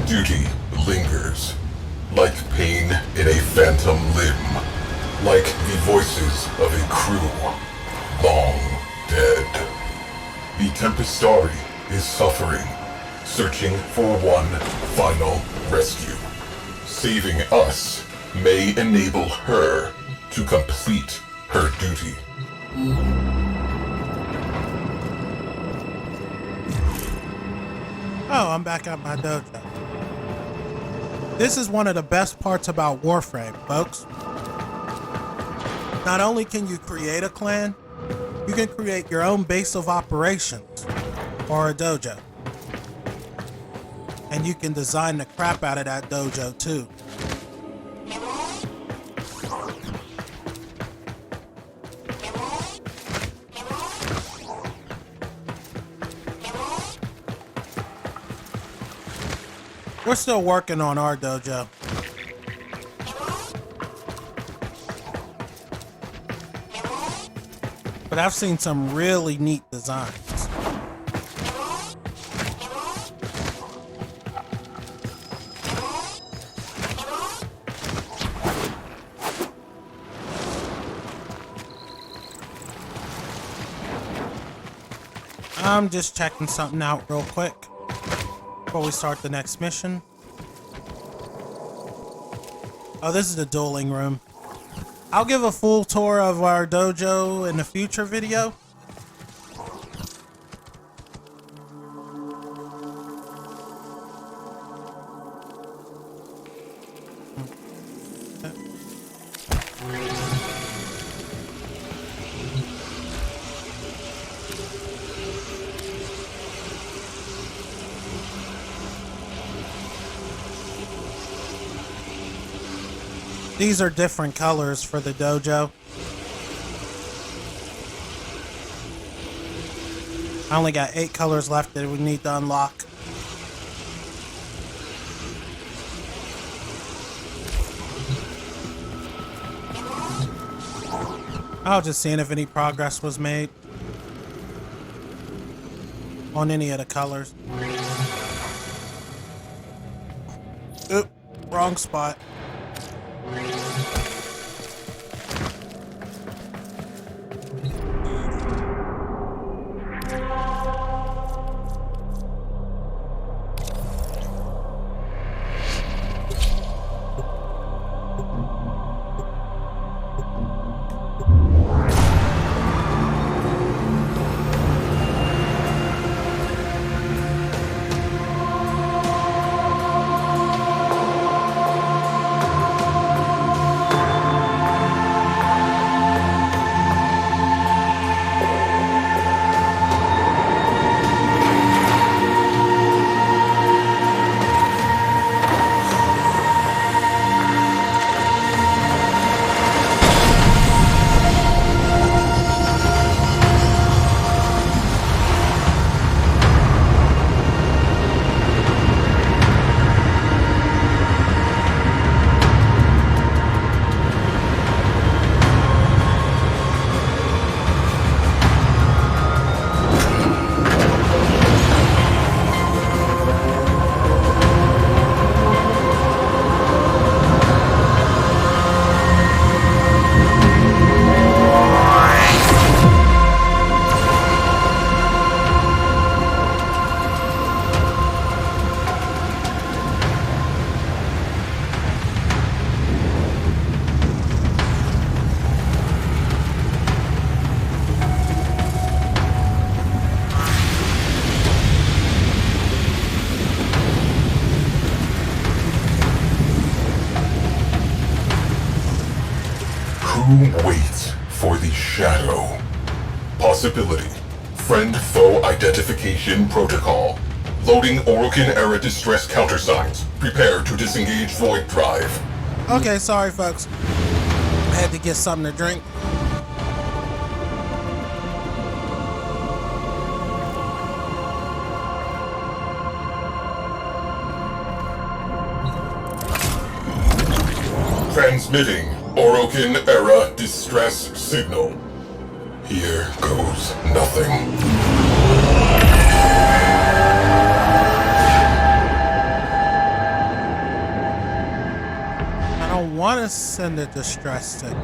Duty lingers, like pain in a phantom limb, like the voices of a crew long dead. The Tempestari is suffering, searching for one final rescue. Saving us may enable her to complete her duty. Oh, I'm back at my dojo. This is one of the best parts about Warframe, folks. Not only can you create a clan, you can create your own base of operations, or a dojo. And you can design the crap out of that dojo too. We're still working on our dojo. But I've seen some really neat designs. I'm just checking something out real quick before we start the next mission. Oh, this is the dueling room. I'll give a full tour of our dojo in a future video. These are different colors for the dojo. I only got 8 colors left that we need to unlock. I was just seeing if any progress was made on any of the colors. Oop, wrong spot. Wait for the shadow. Possibility. Friend-foe identification protocol. Loading Orokin-era distress countersigns. Prepare to disengage void drive. Okay, sorry folks. I had to get something to drink. Transmitting Orokin-era distress signal. Here goes nothing. I don't want to send a distress signal.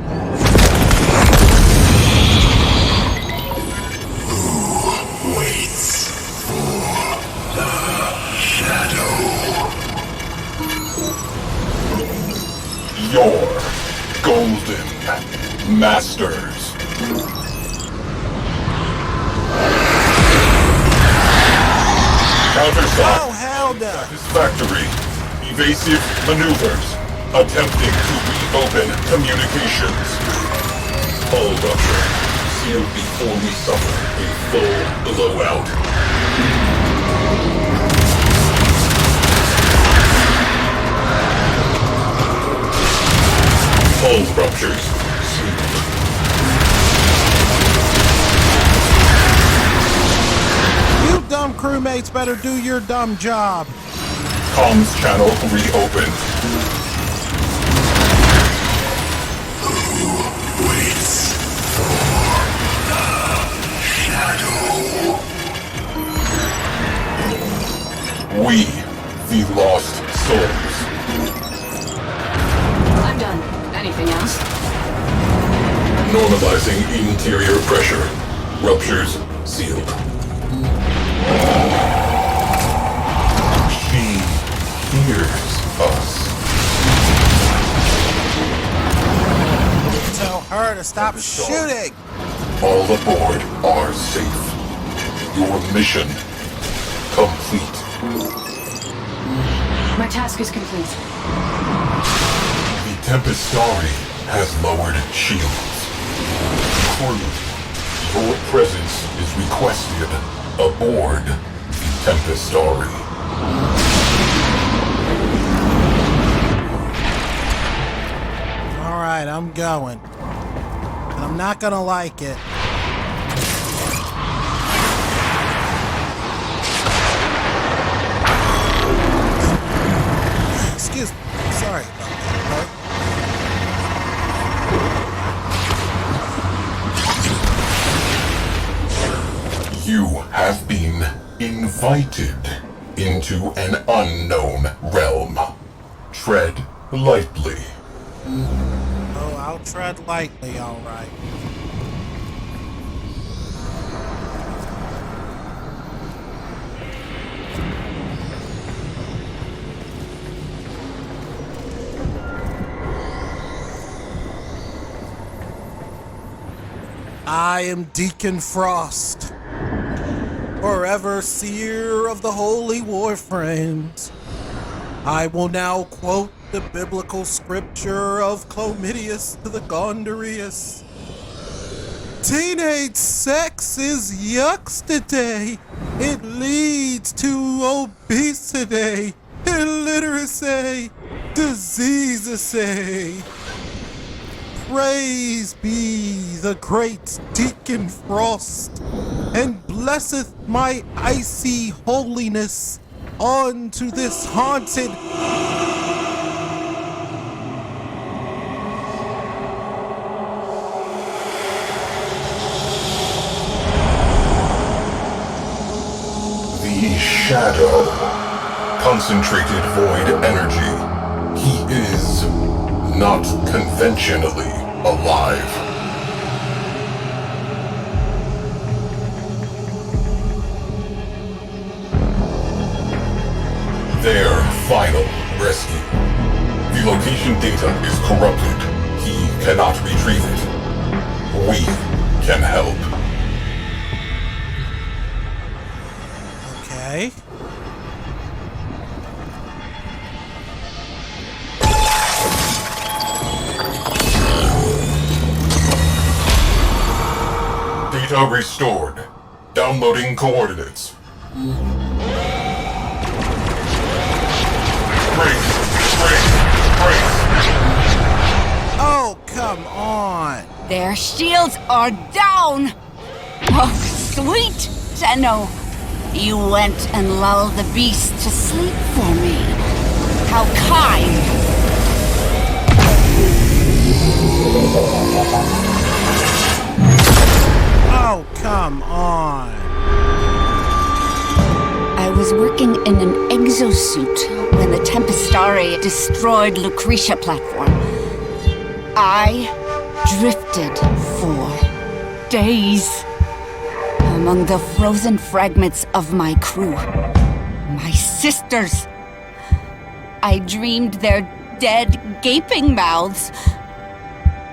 Who waits for the shadow? Your golden masters. Countersign. Oh, hell no. Satisfactory. Evasive maneuvers. Attempting to reopen communications. Hull rupture. Sealed before we suffer a full blowout. Hull ruptures. Sealed. You dumb crewmates better do your dumb job. Comms channel reopened. Who waits for the shadow? We, the lost souls. I'm done. Anything else? Normalizing interior pressure. Ruptures sealed. She hears us. Tell her to stop shooting. All aboard are safe. Your mission complete. My task is complete. The Tempestari has lowered shields. Crew, your presence is requested aboard the Tempestari. Alright, I'm going. And I'm not gonna like it. Excuse me. Sorry about that. You have been invited into an unknown realm. Tread lightly. Oh, I'll tread lightly, alright. I am Deacon Frost, forever seer of the holy warframes. I will now quote the biblical scripture of Clomidius to the Gondorius. Teenage sex is yucks today. It leads to obesity, illiteracy, diseases. Praise be the great Deacon Frost, and blesseth my icy holiness onto this haunted. The Shadow. Concentrated void energy. He is not conventionally alive. Their final rescue. The location data is corrupted. He cannot retrieve it. We can help. Okay. Data restored. Downloading coordinates. Brace! Oh, come on! Their shields are down! Oh, sweet Tenno! You went and lulled the beast to sleep for me. How kind! Oh, come on! I was working in an exosuit when the Tempestari destroyed Lucretia platform. I drifted for days among the frozen fragments of my crew. My sisters. I dreamed their dead, gaping mouths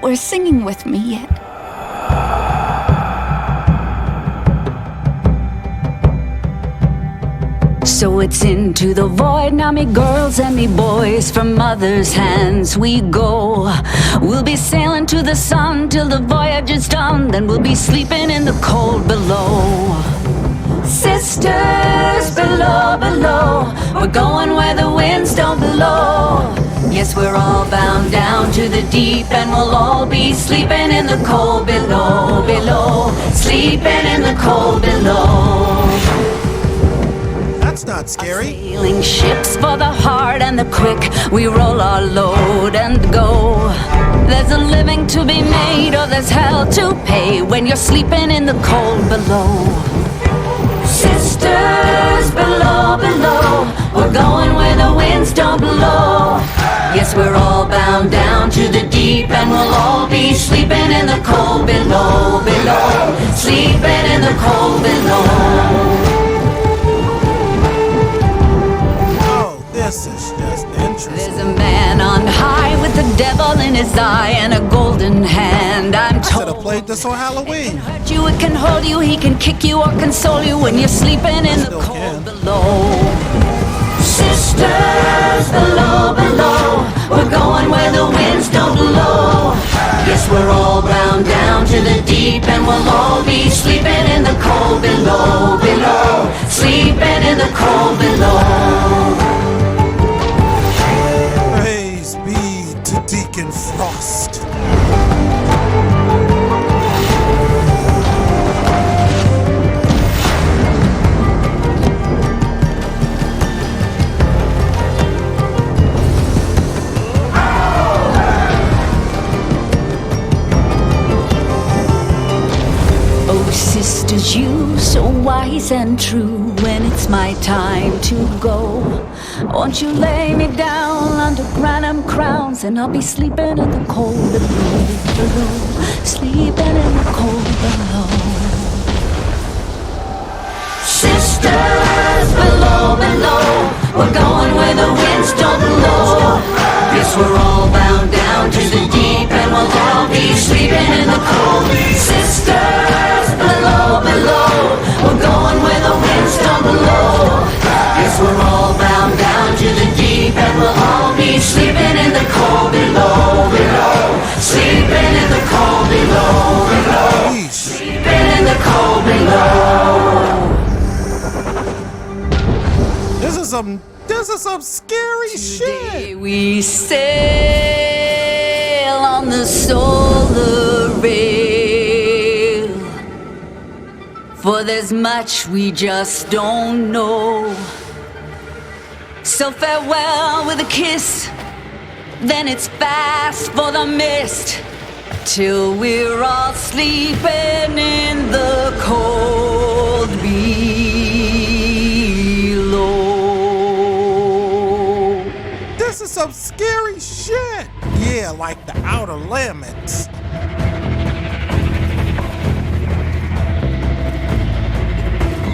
were singing with me yet. So it's into the void now, me girls and me boys. From mother's hands we go. We'll be sailing to the sun till the voyage is done. Then we'll be sleeping in the cold below. Sisters below, below. We're going where the winds don't blow. Yes, we're all bound down to the deep, and we'll all be sleeping in the cold below, below. Sleeping in the cold below. That's not scary. Sailing ships for the hard and the quick, we roll our load and go. There's a living to be made, or there's hell to pay when you're sleeping in the cold below. Sisters below, below, we're going where the winds don't blow. Yes, we're all bound down to the deep, and we'll all be sleeping in the cold below, below. Sleeping in the cold below. This is just interesting. There's a man on high with the devil in his eye and a golden hand. I'm told. I should have played this on Halloween. It can hurt you, it can hold you, he can kick you or console you when you're sleeping in the cold below. Sisters below, below, we're going where the winds don't blow. Yes, we're all bound down to the deep, and we'll all be sleeping in the cold below, below. Sleeping in the cold below. Praise be to Deacon Frost. Oh, sisters, you so wise and true. When it's my time to go, won't you lay me down under granum crowns, and I'll be sleeping in the cold below, below. Sleeping in the cold below. Sisters below, below, we're going where the winds don't blow. Yes, we're all bound down to the deep, and we'll all be sleeping in the cold. Sisters below, below, we're going where the winds don't blow. Yes, we're all bound down to the deep, and we'll all be sleeping in the cold below, below. Sleeping in the cold below, below. Sleeping in the cold below. This is some scary Today shit. we sail on the solar rail, for there's much we just don't know. So farewell with a kiss, then it's fast for the mist, till we're all sleeping in the cold below. This is some scary shit. Yeah, like the Outer Limits.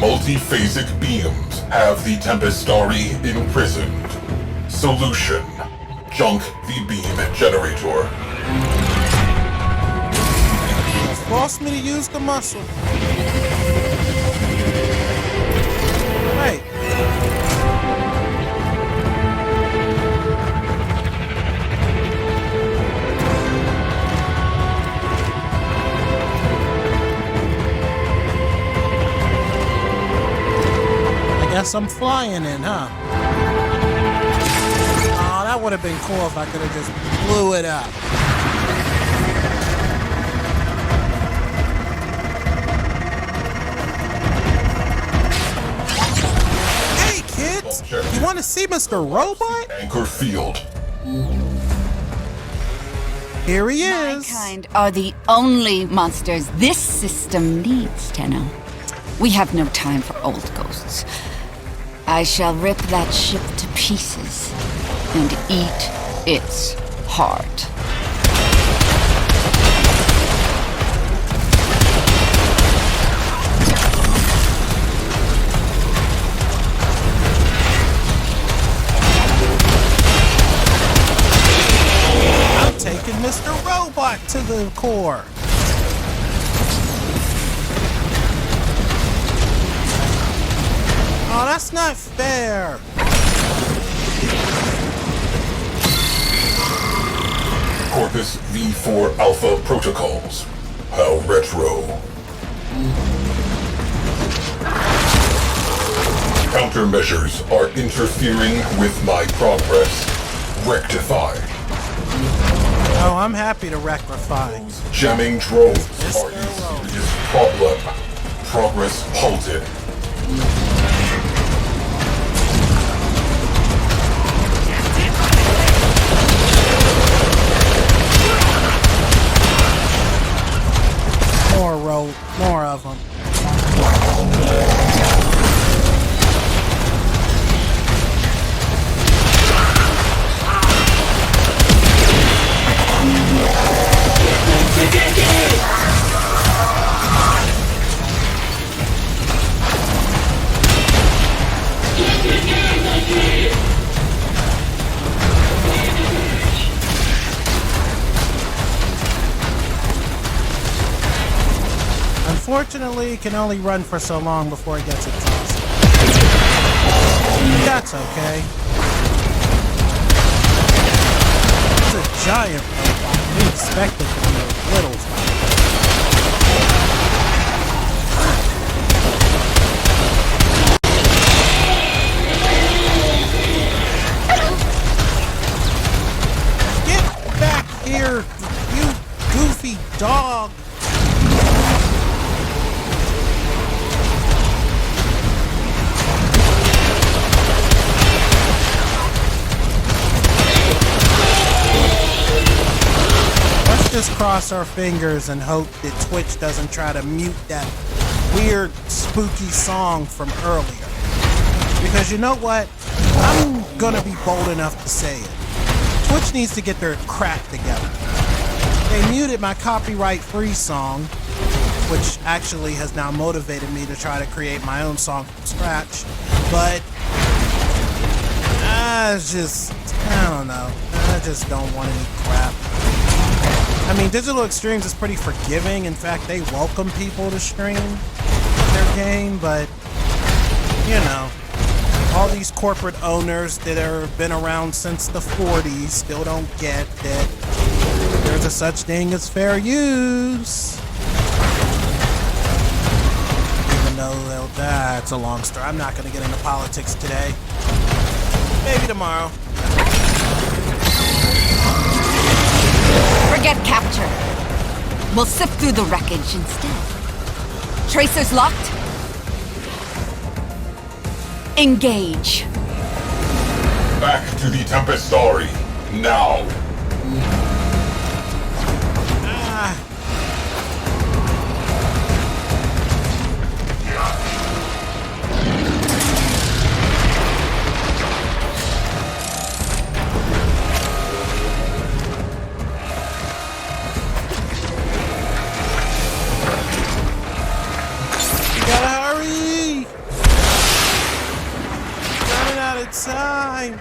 Multiphasic beams have the Tempestari imprisoned. Solution: junk the beam generator. Force me to use the muscle. Hey. I'm flying in, huh? Oh, that would have been cool if I could have just blew it up. Hey, kids! You want to see Mr. Robot? Anchor field. Here he is. Mankind are the only monsters this system needs, Tenno. We have no time for old ghosts. I shall rip that ship to pieces and eat its heart. Taking Mr. Robot to the core. Oh, that's not fair. Corpus V4 Alpha protocols. How retro. Countermeasures are interfering with my progress. Rectify. Oh, I'm happy to rectify. Jamming drones are a serious problem. Progress halted. More of them. Unfortunately, it can only run for so long before it gets exhausted. That's okay. It's a giant robot. We expect it to be a little fight. Get back here, you goofy dog! Just cross our fingers and hope that Twitch doesn't try to mute that weird, spooky song from earlier. Because you know what? I'm gonna be bold enough to say it. Twitch needs to get their crap together. They muted my copyright-free song, which actually has now motivated me to try to create my own song from scratch. But I don't know. I just don't want any crap. I mean, Digital Extremes is pretty forgiving. In fact, they welcome people to stream their game, but, you know, all these corporate owners that have been around since the 40s still don't get that there's a such thing as fair use. Even though that's a long story. I'm not going to get into politics today. Maybe tomorrow. Forget capture. We'll sift through the wreckage instead. Tracers locked? Engage. Back to the Tempestari. Now. Time.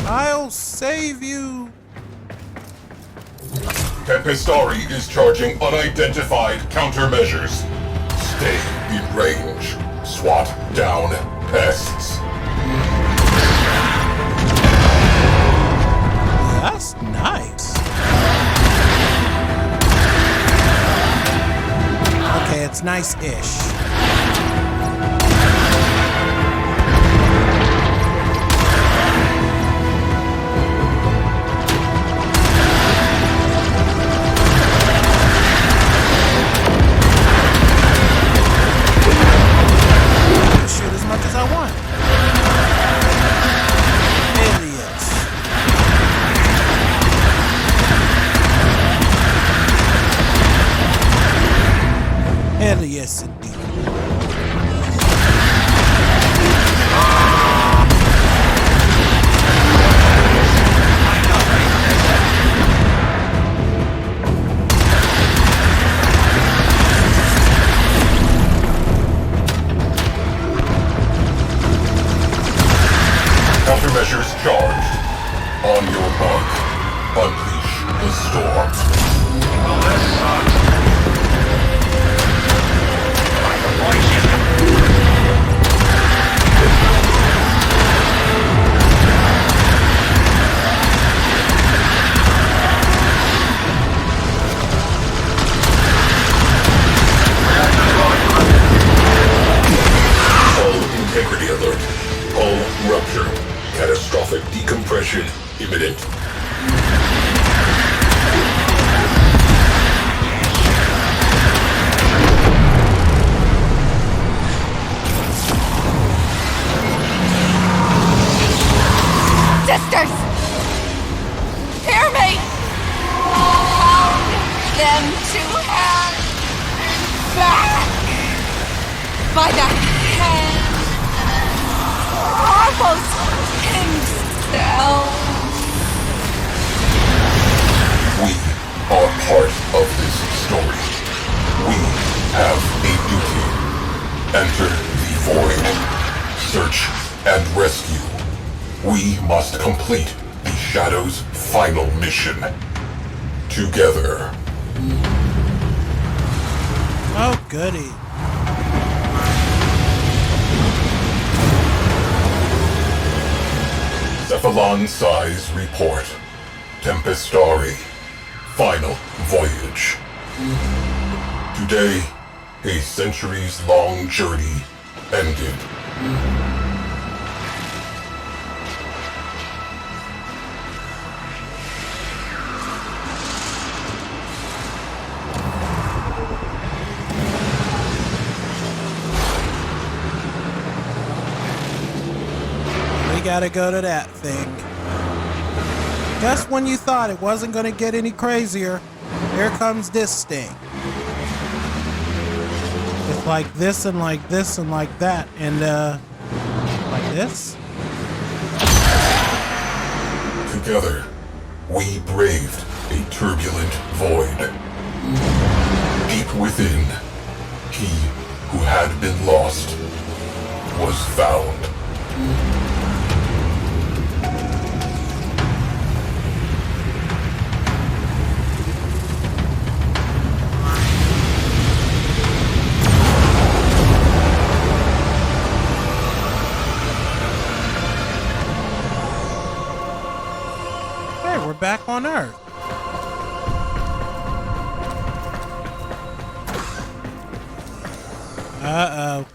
I'll save you. Tempestari is charging unidentified countermeasures. Stay in range. SWAT down pests. nice-ish. Shoot as much as I want. Idiots. Hell yes, indeed. Countermeasures charged. On your mark, unleash the storm. Hull integrity alert. Hull rupture. Catastrophic decompression imminent. Sisters! Hear me! Hold them to hand back by the hand almost himself. We are part of this story. We have a duty. Enter the void. Search and rescue. We must complete the Shadow's final mission. Together. Oh, goody. Cephalon Size Report. Tempestari. Final voyage. Today, a centuries-long journey ended. We gotta go to that thing. Just when you thought it wasn't gonna get any crazier, here comes this thing. It's like this and like this and like that and like this. Together, we braved a turbulent void. Deep within, he who had been lost was found. Hey, we're back on Earth. Uh-oh.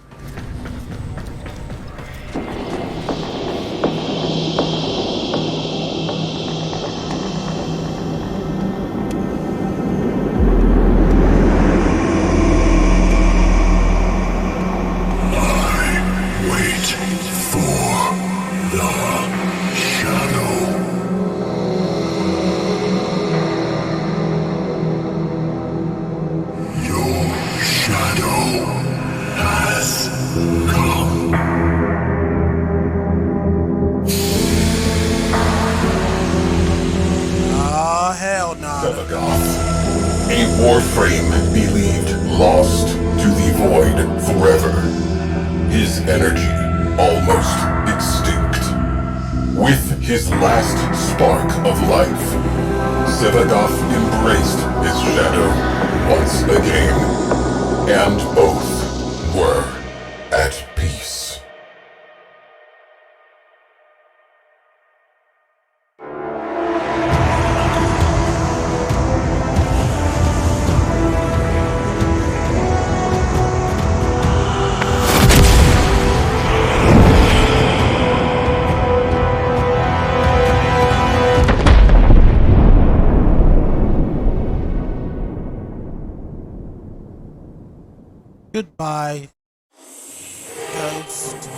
Oh, hell no. Sevagoth, a warframe believed lost to the void forever. His energy almost extinct. With his last spark of life, Sevagoth embraced his shadow once again, and both were at peace. Goodbye, ghost.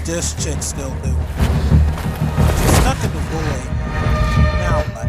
This chick still do. She's stuck in the void. Now what?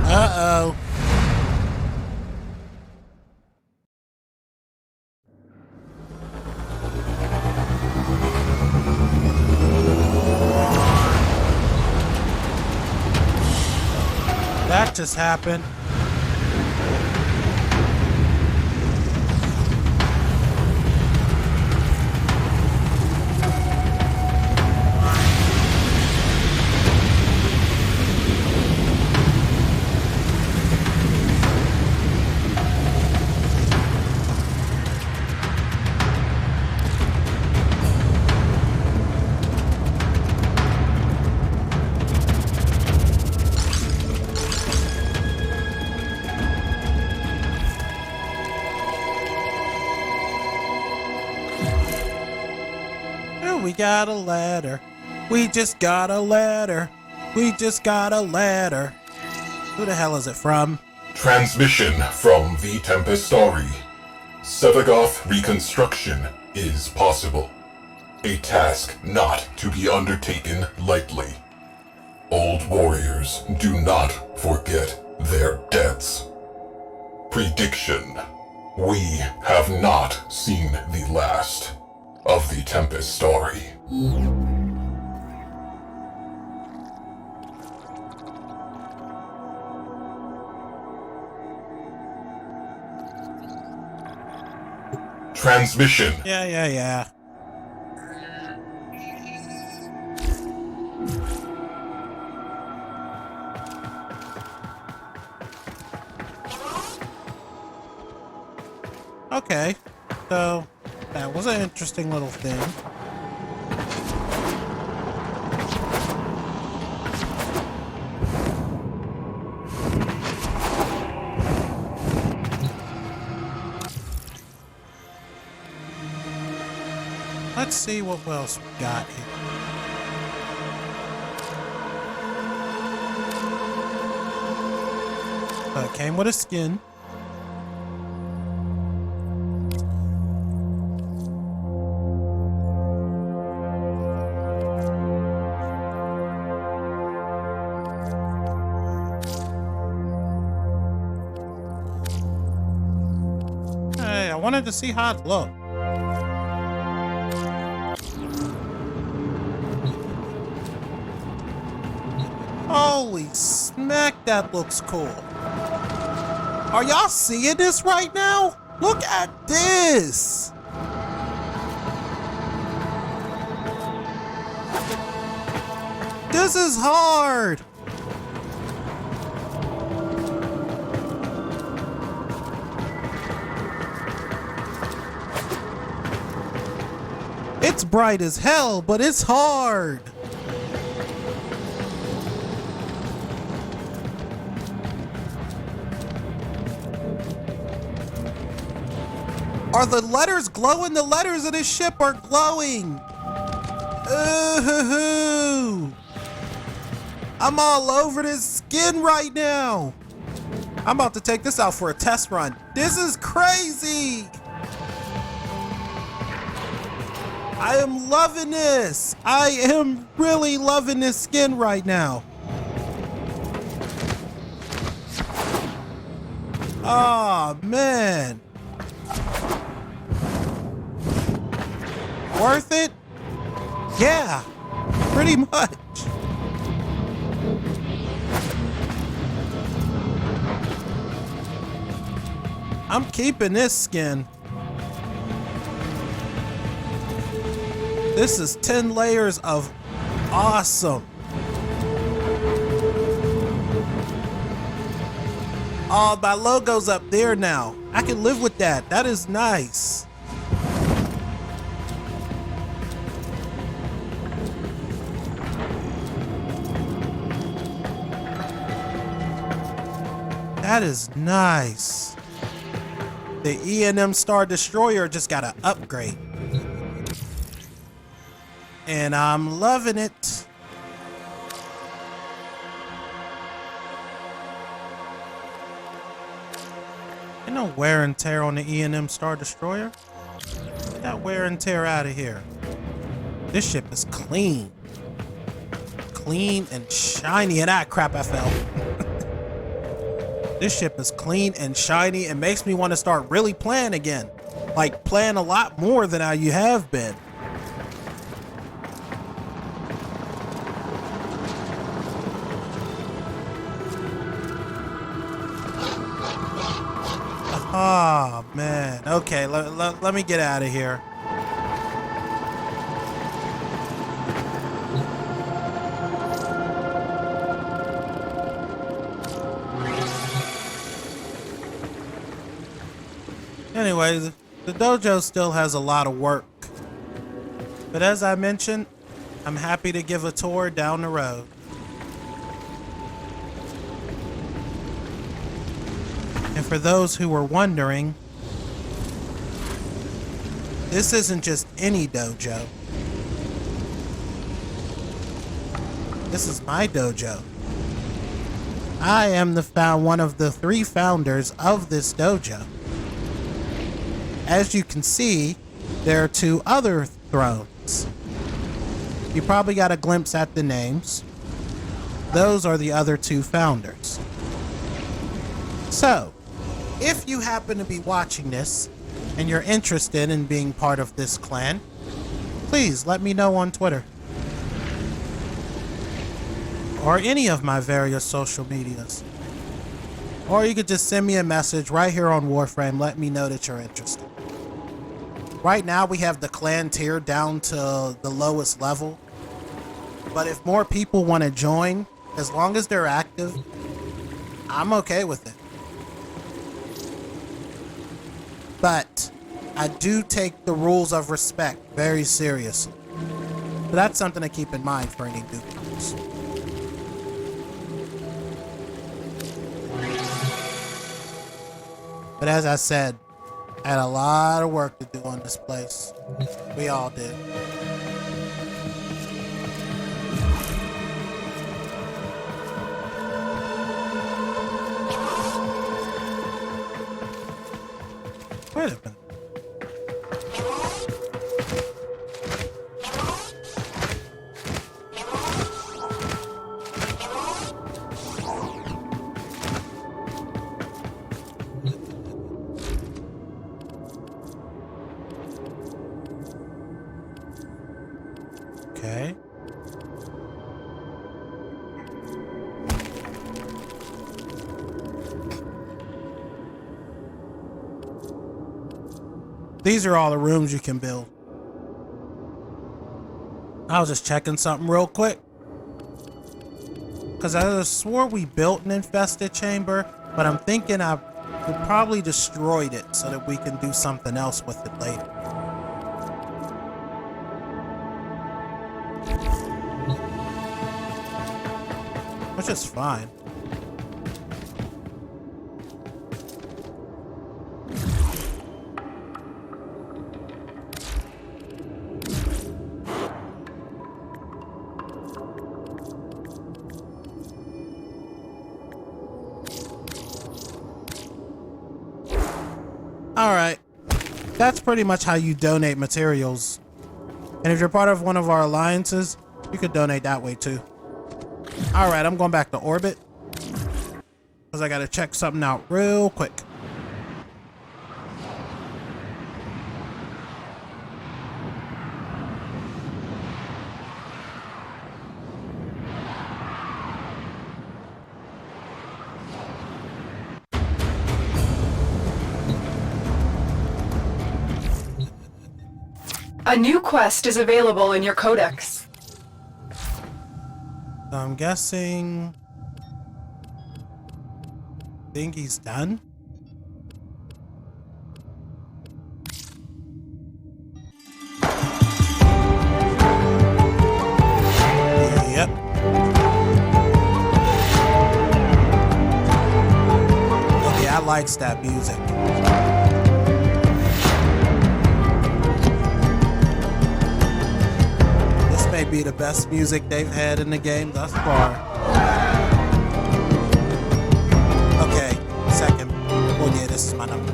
Uh-oh. That just happened. We got a letter. We just got a letter. We just got a letter. Who the hell is it from? Transmission from the Tempestari. Sevagoth reconstruction is possible. A task not to be undertaken lightly. Old warriors do not forget their debts. Prediction. We have not seen the last of the Tempestari. Transmission. Yeah. Okay, so that was an interesting little thing. Let's see what else we got here. It came with a skin. Hey, I wanted to see how it looked. Holy smack, that looks cool. Are y'all seeing this right now? Look at this. This is hard. It's bright as hell, but it's hard. Are the letters glowing? The letters of this ship are glowing. Ooh, I'm all over this skin right now. I'm about to take this out for a test run. This is crazy. I am loving this. I am really loving this skin right now. Oh, man. Worth it? Yeah, pretty much. I'm keeping this skin. This is 10 layers of awesome. Oh, my logo's up there now. I can live with that. That is nice. That is nice. The E&M Star Destroyer just got an upgrade. And I'm loving it. Ain't no wear and tear on the E&M Star Destroyer. Get that wear and tear out of here. This ship is clean. Clean and shiny. And crap, I fell. This ship is clean and shiny and makes me want to start really playing again. Like playing a lot more than you have been. Oh man. Okay, let me get out of here. Anyways, the dojo still has a lot of work. But as I mentioned, I'm happy to give a tour down the road. And for those who were wondering, this isn't just any dojo. This is my dojo. I am one of the 3 founders of this dojo. As you can see, there are 2 other thrones. You probably got a glimpse at the names. Those are the other 2 founders. So, if you happen to be watching this and you're interested in being part of this clan, please let me know on Twitter. Or any of my various social medias. Or you could just send me a message right here on Warframe. Let me know that you're interested. Right now we have the clan tier down to the lowest level. But if more people want to join, as long as they're active, I'm okay with it. But I do take the rules of respect very seriously. So that's something to keep in mind for any newcomers. But as I said, I had a lot of work to do on this place. We all did. Wait a minute. Okay. These are all the rooms you can build. I was just checking something real quick. Because I swore we built an infested chamber, but I'm thinking we probably destroyed it so that we can do something else with it later. Which is fine. Alright, that's pretty much how you donate materials. And if you're part of one of our alliances, you could donate that way too. Alright, I'm going back to orbit. Because I gotta check something out real quick. A new quest is available in your codex. So I'm guessing... think he's done? Yep. Okay, I likes that music. This may be the best music they've had in the game thus far. Okay, second. Oh yeah, this is my number.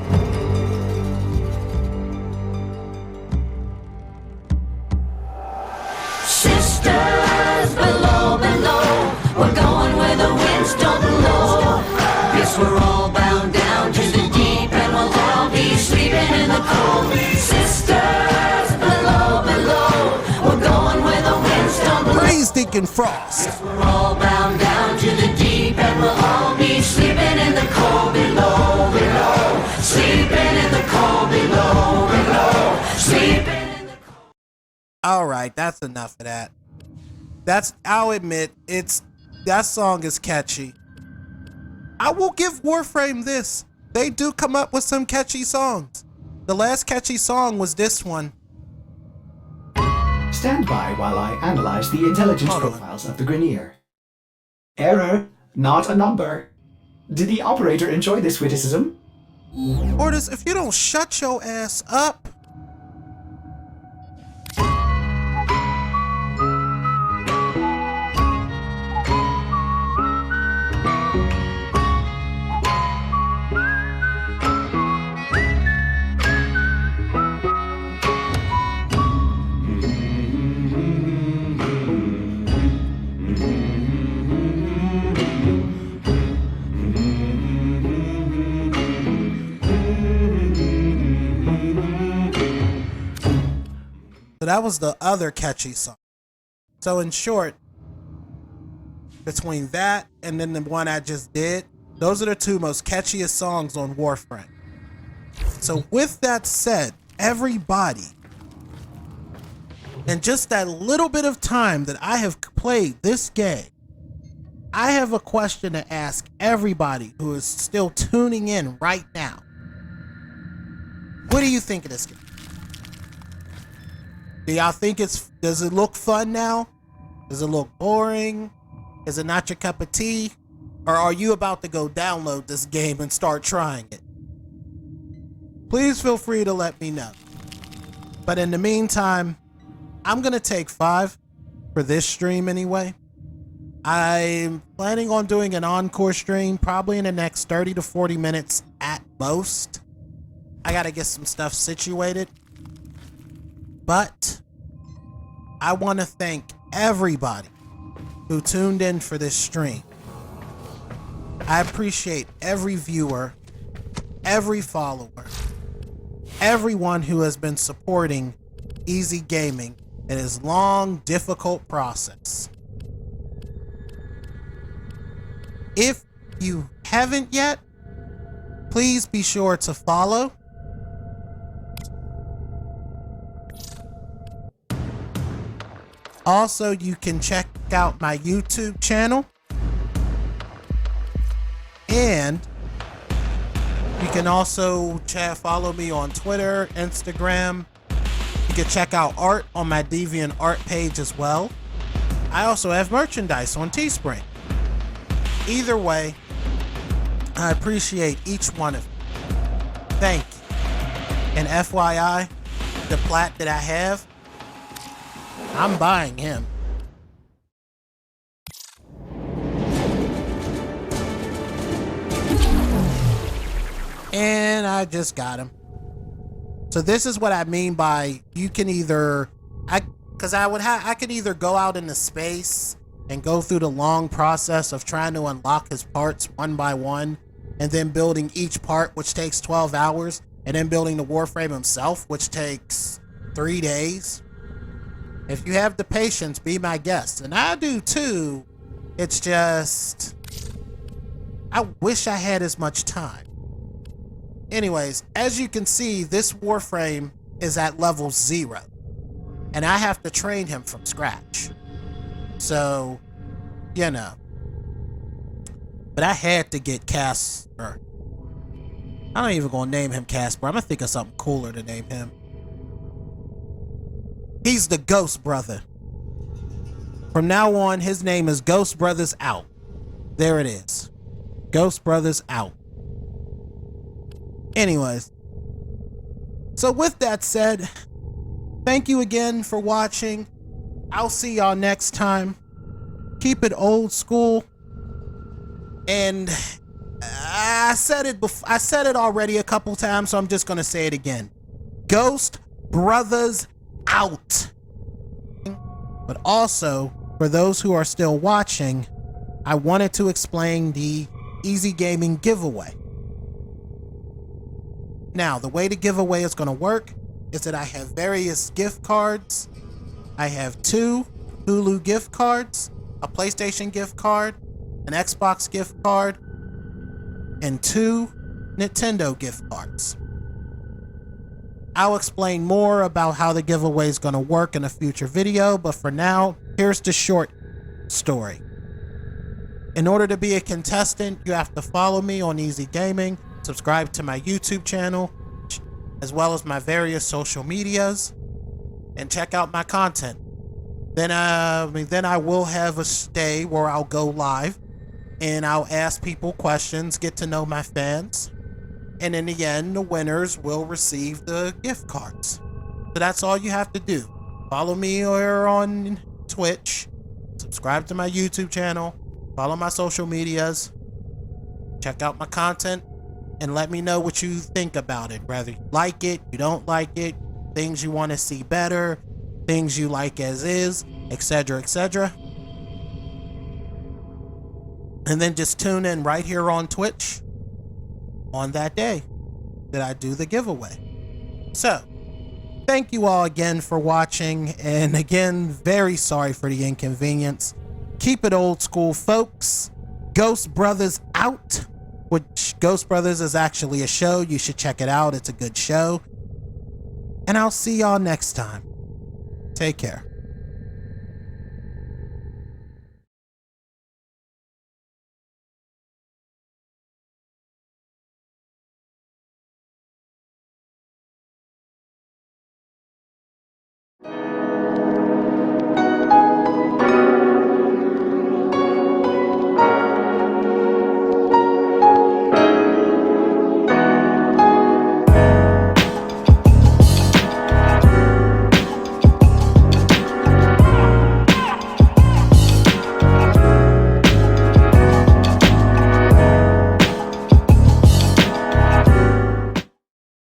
Sisters below, below, we're going where the winds don't blow. Yes, we're all bound down to the deep, and we'll all be sleeping in the cold. Sisters below, below, we're going where the winds don't blow. Praise Deacon Frost. Yes, we're all bound down to the deep, and we'll all be sleeping in the cold below, below. Sleeping in the cold below, below. Sleeping. All right, that's enough of that. I'll admit, that song is catchy. I will give Warframe this. They do come up with some catchy songs. The last catchy song was this one. Stand by while I analyze the intelligence Hold on. profiles of the Grineer. Error, not a number. Did the operator enjoy this witticism? Orders, if you don't shut your ass up. So that was the other catchy song. So in short, between that and then the one I just did, those are the two most catchiest songs on Warframe. So with that said, everybody, in just that little bit of time that I have played this game, I have a question to ask everybody who is still tuning in right now. What do you think of this game? Do y'all think does it look fun now? Does it look boring? Is it not your cup of tea? Or are you about to go download this game and start trying it? Please feel free to let me know. But in the meantime, I'm gonna take 5 for this stream anyway. I'm planning on doing an encore stream probably in the next 30 to 40 minutes at most. I gotta get some stuff situated. But I want to thank everybody who tuned in for this stream. I appreciate every viewer, every follower, everyone who has been supporting E.Z Gaming in his long, difficult process. If you haven't yet, please be sure to follow. Also, you can check out my YouTube channel. And you can also follow me on Twitter, Instagram. You can check out art on my Deviant art page as well. I also have merchandise on Teespring. Either way, I appreciate each one of you. Thank you. And FYI, the plat that I have, I'm buying him. And I just got him. So this is what I mean by you can either, I could either go out into space and go through the long process of trying to unlock his parts one by one, and then building each part, which takes 12 hours, and then building the Warframe himself, which takes 3 days. If you have the patience, be my guest. And I do too. It's just, I wish I had as much time. Anyways, as you can see, this Warframe is at level 0. and I have to train him from scratch. So, you know. But I had to get Casper. I'm not even gonna name him Casper. I'm gonna think of something cooler to name him. He's the Ghost Brother. From now on, his name is Ghost Brothers Out. There it is. Ghost Brothers Out. Anyways. So with that said, thank you again for watching. I'll see y'all next time. Keep it old school. And I said it before, I said it already a couple times, so I'm just gonna say it again. Ghost Brothers Out. But also, for those who are still watching, I wanted to explain the E.Z Gaming giveaway. Now, the way the giveaway is going to work is that I have various gift cards. I have 2 Hulu gift cards, a PlayStation gift card, an Xbox gift card, and 2 Nintendo gift cards. I'll explain more about how the giveaway is going to work in a future video, but for now, here's the short story. In order to be a contestant, you have to follow me on E.Z Gaming, subscribe to my YouTube channel, as well as my various social medias, and check out my content. Then I will have a day where I'll go live, and I'll ask people questions, get to know my fans, and in the end, the winners will receive the gift cards. So that's all you have to do. Follow me or on Twitch, subscribe to my YouTube channel, follow my social medias, check out my content, and let me know what you think about it. Whether you like it, you don't like it, things you want to see better, things you like as is, etc., etc. And then just tune in right here on Twitch on that day that I do the giveaway. So, thank you all again for watching, and again, very sorry for the inconvenience. Keep it old school, folks. Ghost Brothers Out, which Ghost Brothers is actually a show. You should check it out. It's a good show. And I'll see y'all next time. Take care.